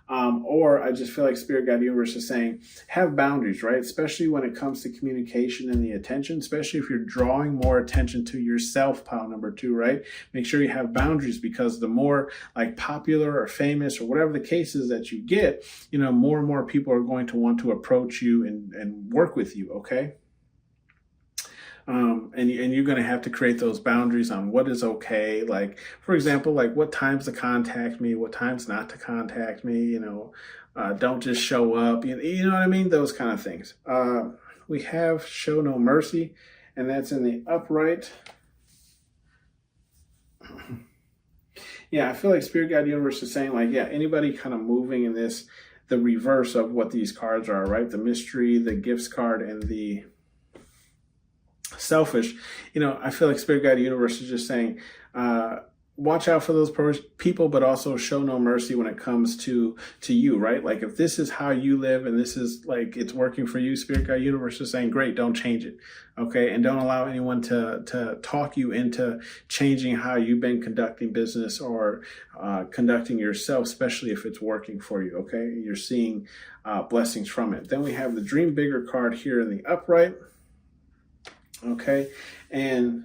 or I just feel like Spirit Guide Universe is saying, have boundaries, right? Especially when it comes to communication and the attention, especially if you're drawing more attention to yourself, pile number 2, right? Make sure you have boundaries, because the more like popular or famous or whatever the case is that you get, more and more people are going to want to approach you and work with you, okay? And you're going to have to create those boundaries on what is okay. Like, for example, like what times to contact me, what times not to contact me, don't just show up, you know what I mean? Those kind of things. We have show no mercy, and that's in the upright. Yeah, I feel like Spirit Guide Universe is saying, like, yeah, anybody kind of moving in this, the reverse of what these cards are, right? The mystery, the gifts card, and the selfish. I feel like Spirit Guide Universe is just saying, watch out for those people, but also show no mercy when it comes to you, right? Like, if this is how you live and this is like it's working for you, Spirit Guide Universe is saying, great, don't change it, okay? And don't allow anyone to talk you into changing how you've been conducting business or conducting yourself, especially if it's working for you, okay? You're seeing blessings from it. Then we have the Dream Bigger card here in the upright, okay? And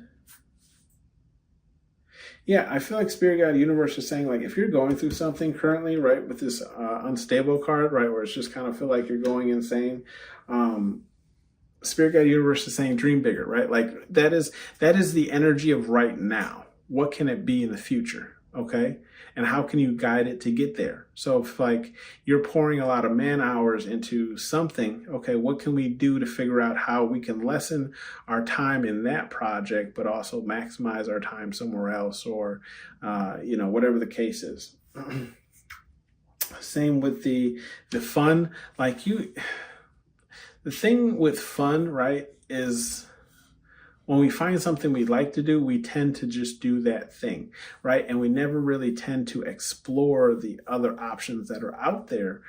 yeah, I feel like Spirit Guide Universe is saying, like, if you're going through something currently, right, with this unstable card, right, where it's just kind of feel like you're going insane, Spirit Guide Universe is saying dream bigger, right? Like, that is the energy of right now. What can it be in the future, okay? And how can you guide it to get there? So if, like, you're pouring a lot of man hours into something, okay, what can we do to figure out how we can lessen our time in that project, but also maximize our time somewhere else, or, whatever the case is. Same with the fun. Like, the thing with fun, right, is when we find something we like to do, we tend to just do that thing, right? And we never really tend to explore the other options that are out there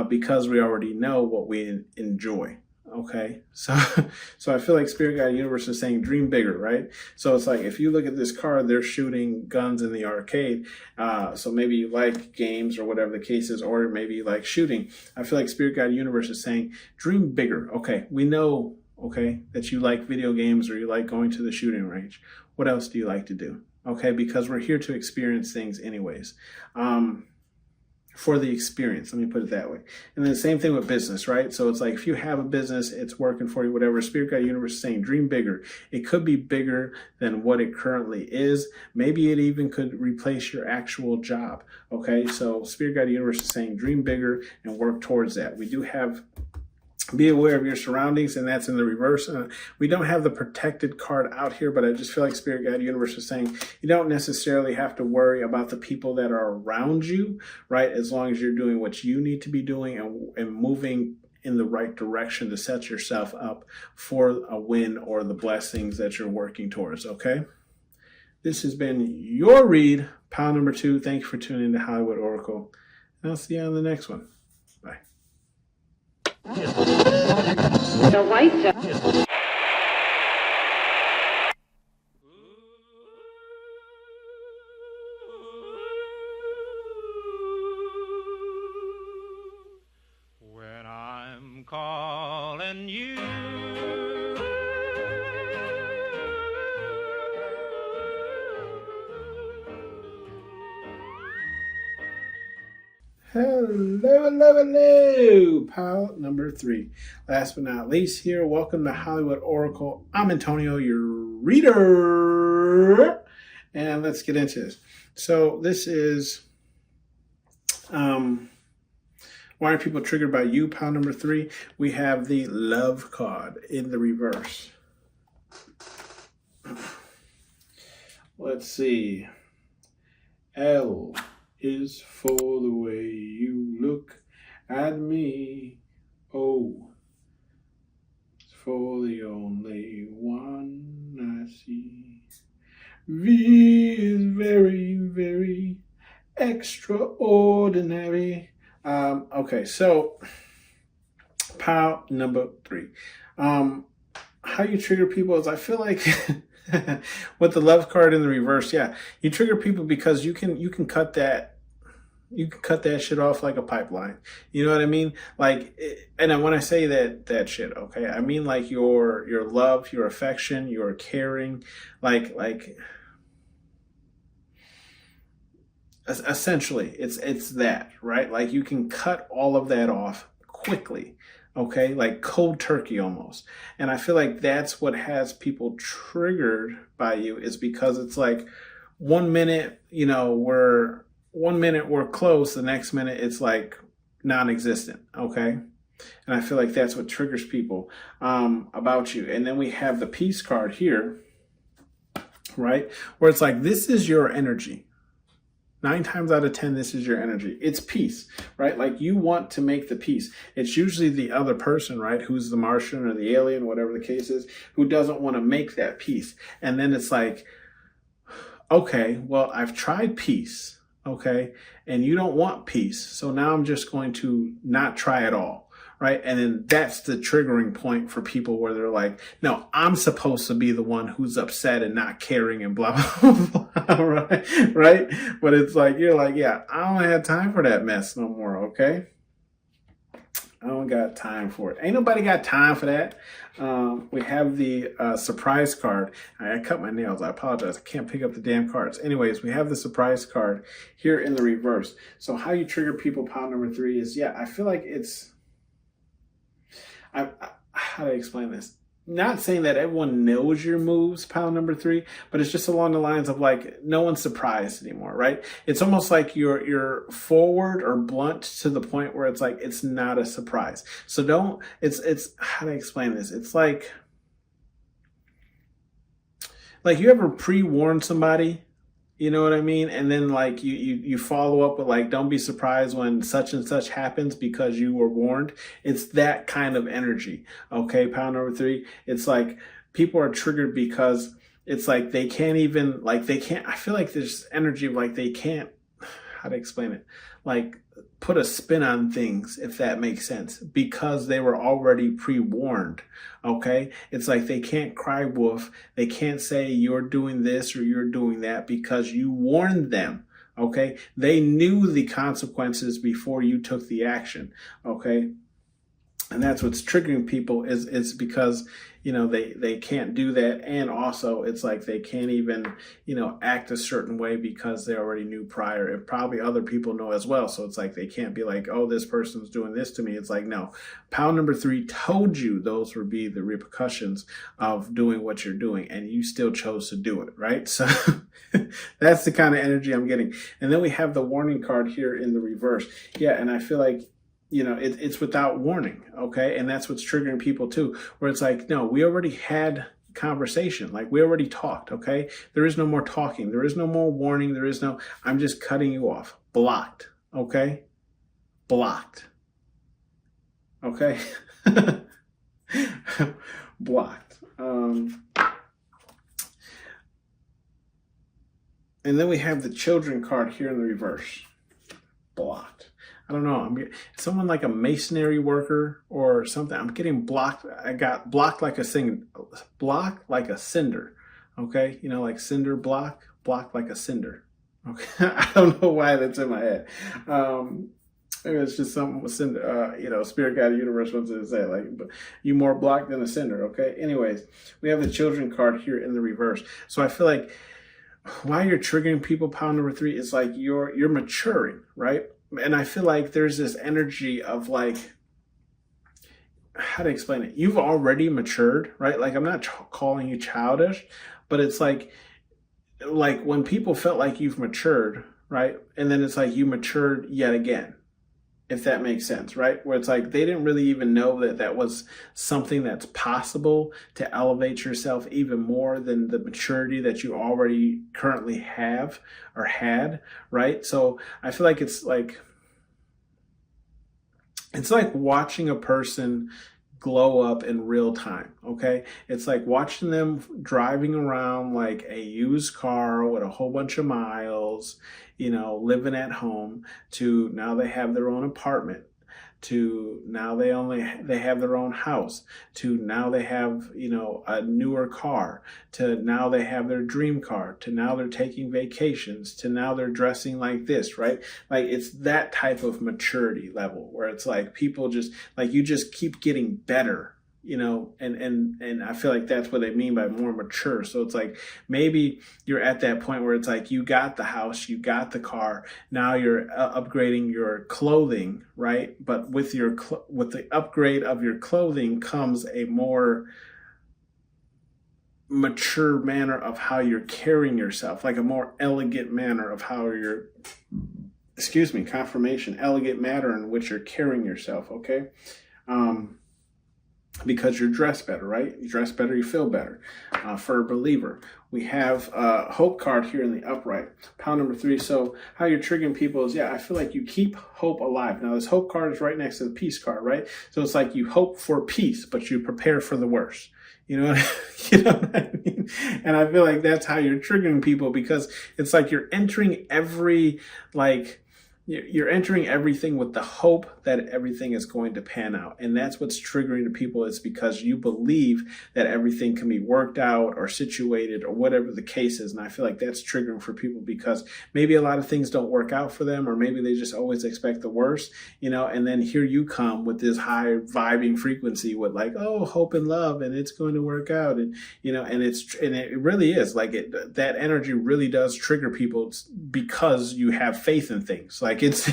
because we already know what we enjoy, okay? So I feel like Spirit Guide Universe is saying dream bigger, right? So it's like, if you look at this card, they're shooting guns in the arcade. So maybe you like games or whatever the case is, or maybe you like shooting. I feel like Spirit Guide Universe is saying dream bigger. Okay, we know, okay, that you like video games or you like going to the shooting range. What else do you like to do? Okay, because we're here to experience things anyways. For the experience, let me put it that way. And then the same thing with business, right? So it's like, if you have a business, it's working for you, whatever. Spirit Guide Universe is saying dream bigger. It could be bigger than what it currently is. Maybe it even could replace your actual job, okay? So Spirit Guide Universe is saying dream bigger and work towards that. We do have be aware of your surroundings, and that's in the reverse. We don't have the protected card out here, but I just feel like Spirit Guide Universe is saying you don't necessarily have to worry about the people that are around you, right? As long as you're doing what you need to be doing and moving in the right direction to set yourself up for a win or the blessings that you're working towards, okay? This has been your read, pile number 2. Thank you for tuning in to Hollywood Oracle. And I'll see you on the next one. Bye. The white zone. When I'm calling you, Hello, pile number 3. Last but not least here, welcome to Hollywood Oracle. I'm Antonio, your reader. And let's get into this. So this is, why are people triggered by you, pile number 3? We have the love card in the reverse. Let's see. L is for the way you look at me. O is for the only one I see. V is very, very extraordinary. Okay, so pile number 3. How you trigger people is, I feel like with the love card in the reverse, yeah, you trigger people because you can cut that. You can cut that shit off like a pipeline. You know what I mean? Like, and when I say that shit, okay, I mean like your love, your affection, your caring, like essentially it's that, right? Like you can cut all of that off quickly, okay, like cold turkey almost. And I feel like that's what has people triggered by you, is because it's like 1 minute, we're close, the next minute it's like non-existent, okay. And I feel like that's what triggers people about you. And then we have the peace card here, right, where it's like, this is your energy. 9 times out of 10, this is your energy. It's peace, right? Like you want to make the peace. It's usually the other person, right? Who's the Martian or the alien, whatever the case is, who doesn't want to make that peace. And then it's like, okay, well, I've tried peace, okay? And you don't want peace. So now I'm just going to not try at all. Right. And then that's the triggering point for people where they're like, no, I'm supposed to be the one who's upset and not caring and blah, blah, blah. Right. Right. But it's like, you're like, yeah, I don't have time for that mess no more. OK, I don't got time for it. Ain't nobody got time for that. We have the surprise card. I cut my nails. I apologize. I can't pick up the damn cards. Anyways, we have the surprise card here in the reverse. So how you trigger people, pile number 3 is, yeah, I feel like it's, how to explain this? Not saying that everyone knows your moves, pile number 3, but it's just along the lines of like, no one's surprised anymore, right? It's almost like you're forward or blunt to the point where it's like, it's not a surprise. So it's how to explain this? It's like you ever pre-warn somebody, you know what I mean? And then like you follow up with like, don't be surprised when such and such happens because you were warned. It's that kind of energy. Okay, pile number 3. It's like people are triggered because it's like they can't even, like they can't, I feel like there's energy of like they can't, how to explain it? Like put a spin on things, if that makes sense, because they were already pre-warned. Okay, it's like they can't cry wolf. They can't say you're doing this or you're doing that because you warned them. Okay, they knew the consequences before you took the action. Okay, and that's what's triggering people is because they can't do that. And also it's like they can't even act a certain way because they already knew prior, and probably other people know as well. So it's like they can't be like, oh, this person's doing this to me. It's like, no, pile number 3 told you those would be the repercussions of doing what you're doing, and you still chose to do it, right? So that's the kind of energy I'm getting. And then we have the warning card here in the reverse. Yeah, and I feel like it's without warning, okay? And that's what's triggering people too, where it's like, no, we already had conversation. Like we already talked, okay? There is no more talking. There is no more warning. There is no, I'm just cutting you off. Blocked, okay? Blocked, okay? Blocked. And then we have the children card here in the reverse. Blocked. I don't know. I'm someone like a masonry worker or something. I'm getting blocked. I got blocked like a cinder. Okay, like cinder blocked like a cinder. Okay, I don't know why that's in my head. Maybe it's just something with cinder. Spirit guide, universe wants to say like, but you more blocked than a cinder. Okay. Anyways, we have the children card here in the reverse. So I feel like why you're triggering people, pile number 3, is like you're maturing, right? And I feel like there's this energy of like, how to explain it? You've already matured, right? Like I'm not calling you childish, but it's like when people felt like you've matured, right? And then it's like you matured yet again, if that makes sense, right? Where it's like they didn't really even know that was something that's possible to elevate yourself even more than the maturity that you already currently have or had, right? So I feel like it's like watching a person glow up in real time. Okay. It's like watching them driving around like a used car with a whole bunch of miles, living at home, to now they have their own apartment, to now they have their own house, to now they have a newer car, to now they have their dream car, to now they're taking vacations, to now they're dressing like this, right? Like it's that type of maturity level where it's like people just like you just keep getting better, and I feel like that's what they mean by more mature. So it's like maybe you're at that point where it's like you got the house, you got the car, now you're upgrading your clothing, right? But with the upgrade of your clothing comes a more mature manner of how you're carrying yourself, like a more elegant manner of how you're, confirmation, elegant manner in which you're carrying yourself, okay? Because you're dressed better, right? You dress better, you feel better. For a believer, we have a hope card here in the upright, pile number 3. So how you're triggering people is, I feel like you keep hope alive. Now this hope card is right next to the peace card, right? So it's like you hope for peace, but you prepare for the worst. You know what I mean? And I feel like that's how you're triggering people, because it's like you're entering you're entering everything with the hope that everything is going to pan out. And that's what's triggering to people, is because you believe that everything can be worked out or situated or whatever the case is. And I feel like that's triggering for people because maybe a lot of things don't work out for them, or maybe they just always expect the worst, and then here you come with this high vibing frequency with like, oh, hope and love, and it's going to work out. And, and it really is like that energy really does trigger people because you have faith in things. Like it's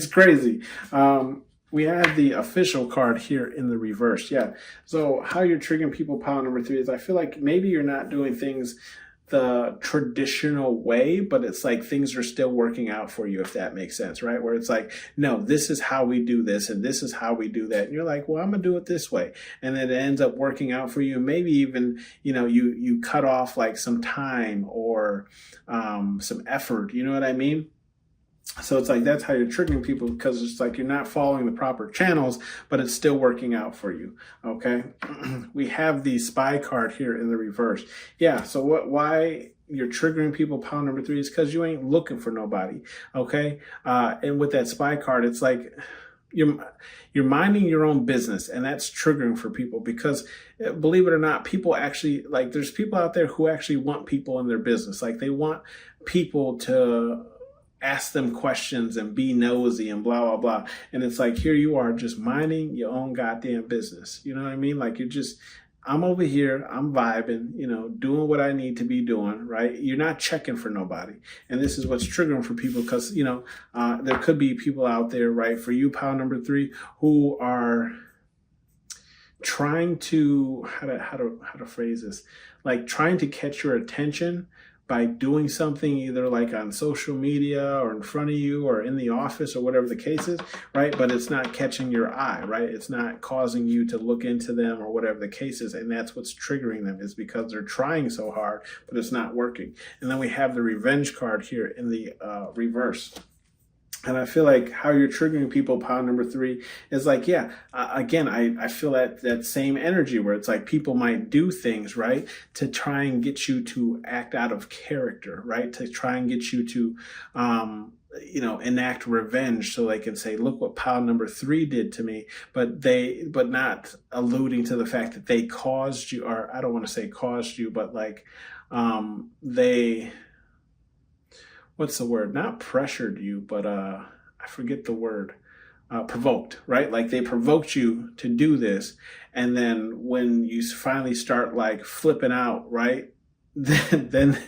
crazy. We have the official card here in the reverse. So how you're triggering people, pile number 3, is I feel like maybe you're not doing things the traditional way, but it's like things are still working out for you, if that makes sense, right? Where it's like, no, this is how we do this and this is how we do that. And you're like, well, I'm gonna do it this way. And then it ends up working out for you. Maybe even, you cut off like some time or some effort, you know what I mean? So it's like that's how you're triggering people, because it's like you're not following the proper channels, but it's still working out for you. Okay. We have the spy card here in the reverse. So why you're triggering people, pile number 3, is because you ain't looking for nobody. Okay. And with that spy card, it's like you're minding your own business, and that's triggering for people because, believe it or not, people actually, like, there's people out there who actually want people in their business. Like they want people to ask them questions and be nosy and blah, blah, blah. And it's like, here you are just minding your own goddamn business. You know what I mean? Like I'm over here, I'm vibing, doing what I need to be doing, right? You're not checking for nobody. And this is what's triggering for people because, there could be people out there, right? For you, pile number 3, who are trying to, how to phrase this, like trying to catch your attention by doing something either like on social media or in front of you or in the office or whatever the case is, right? But it's not catching your eye, right? It's not causing you to look into them or whatever the case is. And that's what's triggering them, is because they're trying so hard, but it's not working. And then we have the revenge card here in the reverse. And I feel like how you're triggering people, pile number 3, is like, again, I feel that same energy where it's like people might do things, right, to try and get you to act out of character, right, to try and get you to, enact revenge so they can say, look what pile number 3 did to me, but not alluding to the fact that they caused you, or I don't want to say caused you, but like what's the word? Not pressured you, but I forget the word. Provoked, right? Like they provoked you to do this. And then when you finally start like flipping out, right? Then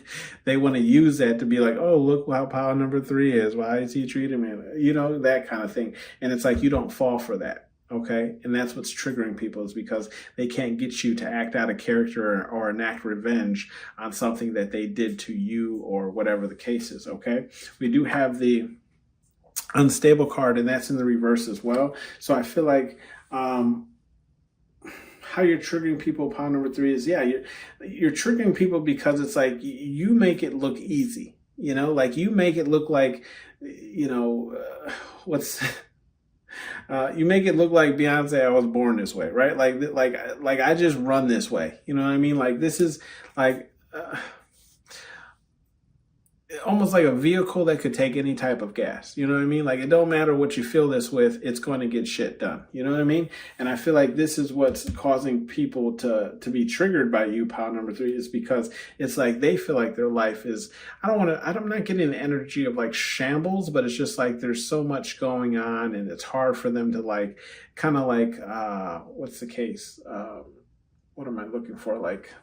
they want to use that to be like, oh, look how pile number 3 is. Why is he treating me? That kind of thing. And it's like, you don't fall for that. Okay. And that's what's triggering people, is because they can't get you to act out of character or enact revenge on something that they did to you or whatever the case is. Okay. We do have the unstable card, and that's in the reverse as well. So I feel like, how you're triggering people, pile number 3, is, you're triggering people because it's like you make it look easy, like you make it look like, You make it look like Beyonce, I was born this way, right? Like I just run this way. You know what I mean? Like this is like almost like a vehicle that could take any type of gas. You know what I mean? Like it don't matter what you fill this with, it's going to get shit done. You know what I mean? And I feel like this is what's causing people to be triggered by you, pile number 3, is because it's like they feel like their life is, I'm not getting the energy of like shambles, but it's just like there's so much going on and it's hard for them to like kind of like what's the case? What am I looking for? Like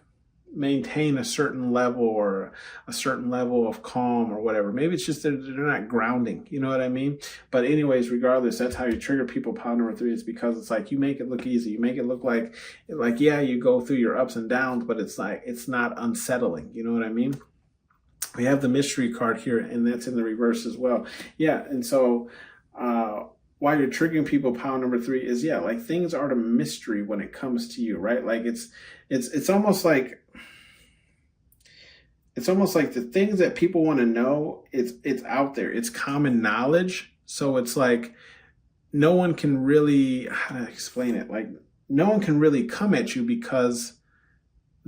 maintain a certain level or a certain level of calm or whatever. Maybe it's just that they're not grounding. You know what I mean? But anyways, regardless, that's how you trigger people. Pile number 3 is because it's like you make it look easy. You make it look like yeah, you go through your ups and downs, but it's like it's not unsettling. You know what I mean? We have the mystery card here, and that's in the reverse as well. Yeah, and so why you're triggering people, pile number 3, is yeah, like things are a mystery when it comes to you, right? Like it's almost like the things that people want to know, it's out there. It's common knowledge. So it's like no one can really, how to explain it? Like no one can really come at you because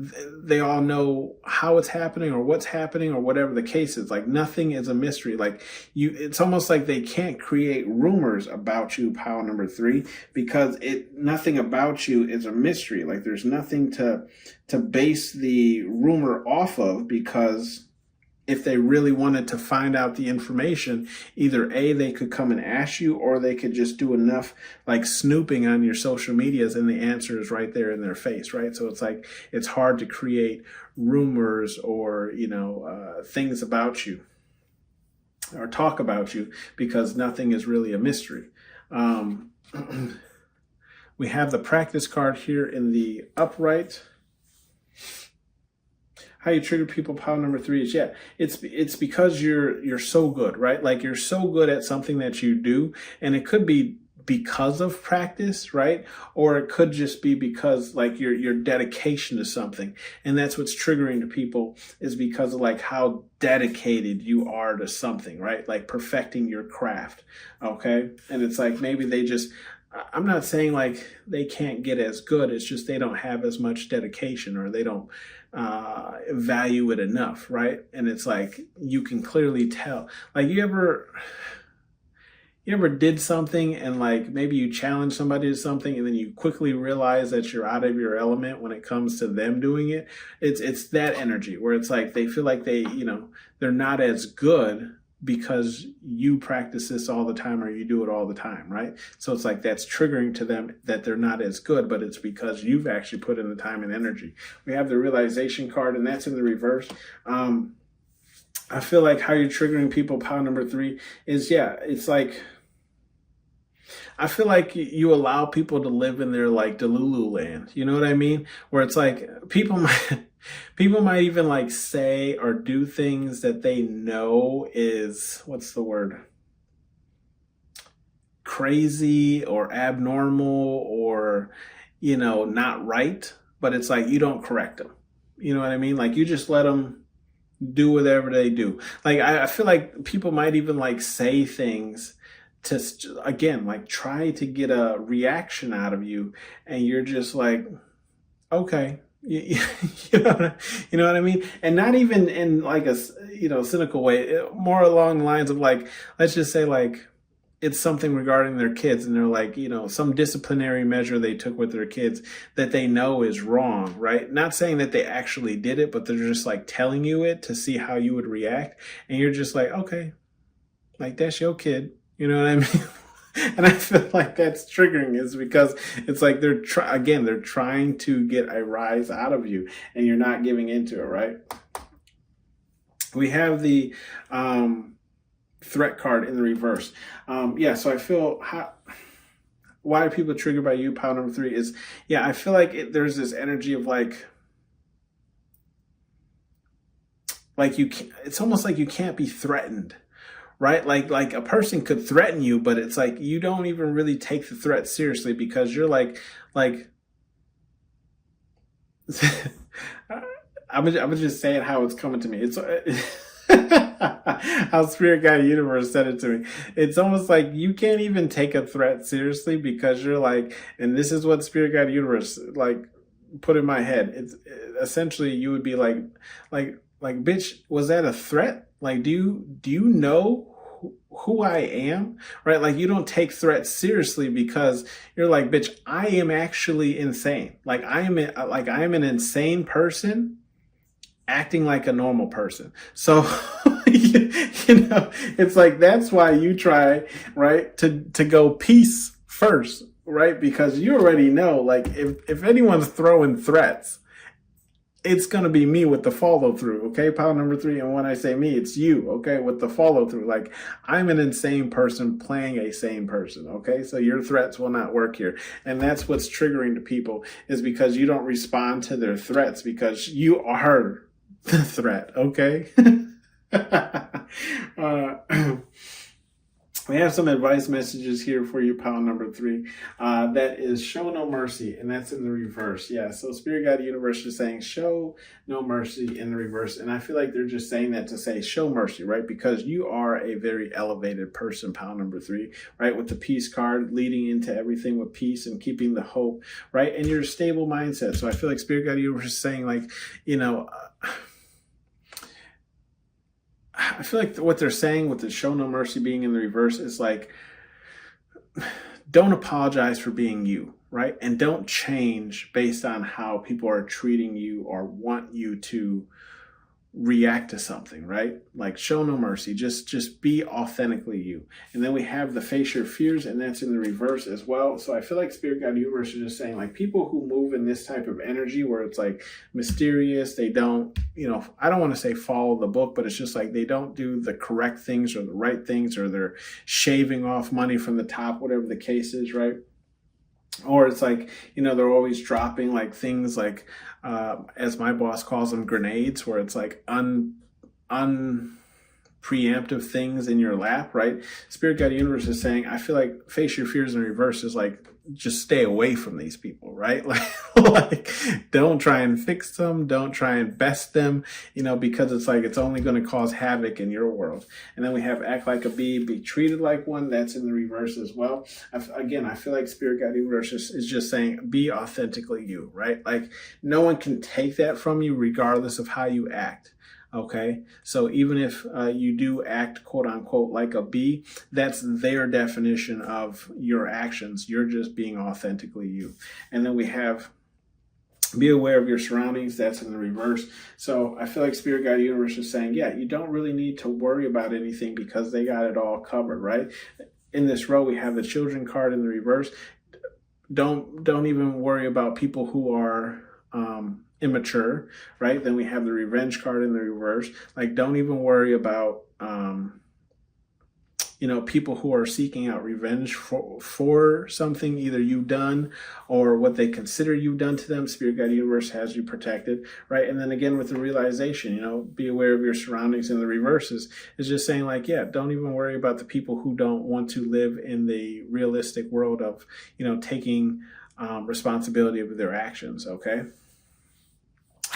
they all know how it's happening or what's happening or whatever the case is. Like nothing is a mystery. Like it's almost like they can't create rumors about you, pile number 3, because nothing about you is a mystery. Like there's nothing to base the rumor off of, because if they really wanted to find out the information, either A, they could come and ask you, or they could just do enough like snooping on your social medias and the answer is right there in their face, right? So it's like, it's hard to create rumors or, things about you or talk about you because nothing is really a mystery. We have the practice card here in the upright. How you trigger people, pile number 3 is, yeah, it's because you're so good, right? Like you're so good at something that you do, and it could be because of practice, right? Or it could just be because like your dedication to something. And that's what's triggering to people, is because of like how dedicated you are to something, right? Like perfecting your craft. Okay. And it's like, maybe I'm not saying like they can't get as good. It's just they don't have as much dedication, or they don't value it enough, right? And it's like you can clearly tell. Like you ever did something and like maybe you challenge somebody to something and then you quickly realize that you're out of your element when it comes to them doing it. It's that energy where it's like they feel like they're not as good because you practice this all the time or you do it all the time, right? So it's like that's triggering to them that they're not as good, but it's because you've actually put in the time and energy. We have the realization card, and that's in the reverse. I feel like how you're triggering people, pile number 3, is, yeah, it's like, I feel like you allow people to live in their like Delulu land. You know what I mean? Where it's like people might even like say or do things that they know is, what's the word? Crazy or abnormal or, not right. But it's like you don't correct them. You know what I mean? Like you just let them do whatever they do. Like I feel like people might even like say things to, again, like try to get a reaction out of you, and you're just like, okay, you know what I mean? And not even in like a cynical way, more along the lines of like, let's just say like it's something regarding their kids, and they're like, some disciplinary measure they took with their kids that they know is wrong, right? Not saying that they actually did it, but they're just like telling you it to see how you would react, and you're just like, okay, like that's your kid. You know what I mean? And I feel like that's triggering, is because it's like they're trying to get a rise out of you, and you're not giving into it, right? We have the threat card in the reverse. So I feel why are people triggered by you, pile number 3, is, yeah, I feel like there's this energy of like it's almost like you can't be threatened. Right? Like a person could threaten you, but it's like you don't even really take the threat seriously, because you're like I'm just saying how it's coming to me. It's how Spirit Guide Universe said it to me. It's almost like you can't even take a threat seriously because you're like, and this is what Spirit Guide Universe like put in my head. It's essentially you would be like, bitch, was that a threat? Like, do you know who I am? Right? Like, you don't take threats seriously because you're like, bitch, I am actually insane. Like, I am an insane person acting like a normal person. So, it's like, that's why you try, right, to go peace first, right? Because you already know, like, if anyone's throwing threats, it's going to be me with the follow through. Okay. Pile number 3. And when I say me, it's you. Okay. With the follow through, like, I'm an insane person playing a sane person. Okay. So your threats will not work here. And that's what's triggering to people, is because you don't respond to their threats because you are the threat. Okay. We have some advice messages here for you, pile number 3. That is show no mercy, and that's in the reverse. Yeah, so Spirit Guide Universe is saying show no mercy in the reverse. And I feel like they're just saying that to say show mercy, right? Because you are a very elevated person, pile number 3, right? With the peace card leading into everything with peace and keeping the hope, right? And your stable mindset. So I feel like Spirit Guide Universe is saying, like, I feel like what they're saying with the show no mercy being in the reverse is like, don't apologize for being you, right? And don't change based on how people are treating you or want you to react to something, right? Like, show no mercy, just be authentically you. And then we have the face your fears, and that's in the reverse as well. So I feel like Spirit Guide Universe is just saying, like, people who move in this type of energy where it's like mysterious, they don't, I don't want to say follow the book, but it's just like they don't do the correct things or the right things, or they're shaving off money from the top, whatever the case is, right? Or it's like, they're always dropping like things like, as my boss calls them, grenades, where it's like preemptive things in your lap, right? Spirit Guide Universe is saying, I feel like face your fears in reverse is like, just stay away from these people, right? Like, don't try and fix them. Don't try and best them, because it's like, it's only going to cause havoc in your world. And then we have act like a bee, be treated like one. That's in the reverse as well. Again, I feel like Spirit Guide Universe is just saying, be authentically you, right? Like, no one can take that from you regardless of how you act. Okay, so even if you do act, quote unquote, like a bee, that's their definition of your actions. You're just being authentically you. And then we have be aware of your surroundings. That's in the reverse. So I feel like Spirit Guide Universe is saying, yeah, you don't really need to worry about anything because they got it all covered, right? In this row, we have the children card in the reverse. Don't even worry about people who are immature, right? Then we have the revenge card in the reverse. Like, don't even worry about people who are seeking out revenge for something either you've done or what they consider you've done to them. Spirit Guide Universe has you protected, right? And then again with the realization, be aware of your surroundings in the reverse is just saying, like, yeah, don't even worry about the people who don't want to live in the realistic world of, taking responsibility of their actions, okay?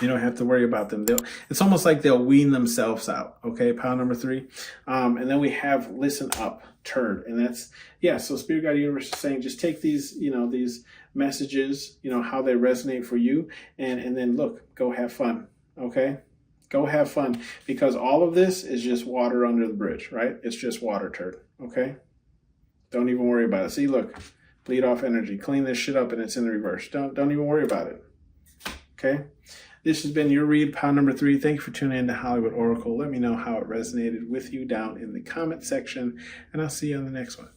You don't have to worry about them. It's almost like they'll wean themselves out. Okay, pile number 3. And then we have listen up, turd. And that's, so Spirit Guide Universe is saying, just take these, these messages, how they resonate for you. And then look, go have fun. Okay, go have fun, because all of this is just water under the bridge, right? It's just water, turd. Okay, don't even worry about it. See, look, bleed off energy, clean this shit up, and it's in the reverse. Don't even worry about it. Okay. This has been your read, pile number 3. Thank you for tuning in to Hollywood Oracle. Let me know how it resonated with you down in the comment section, and I'll see you on the next one.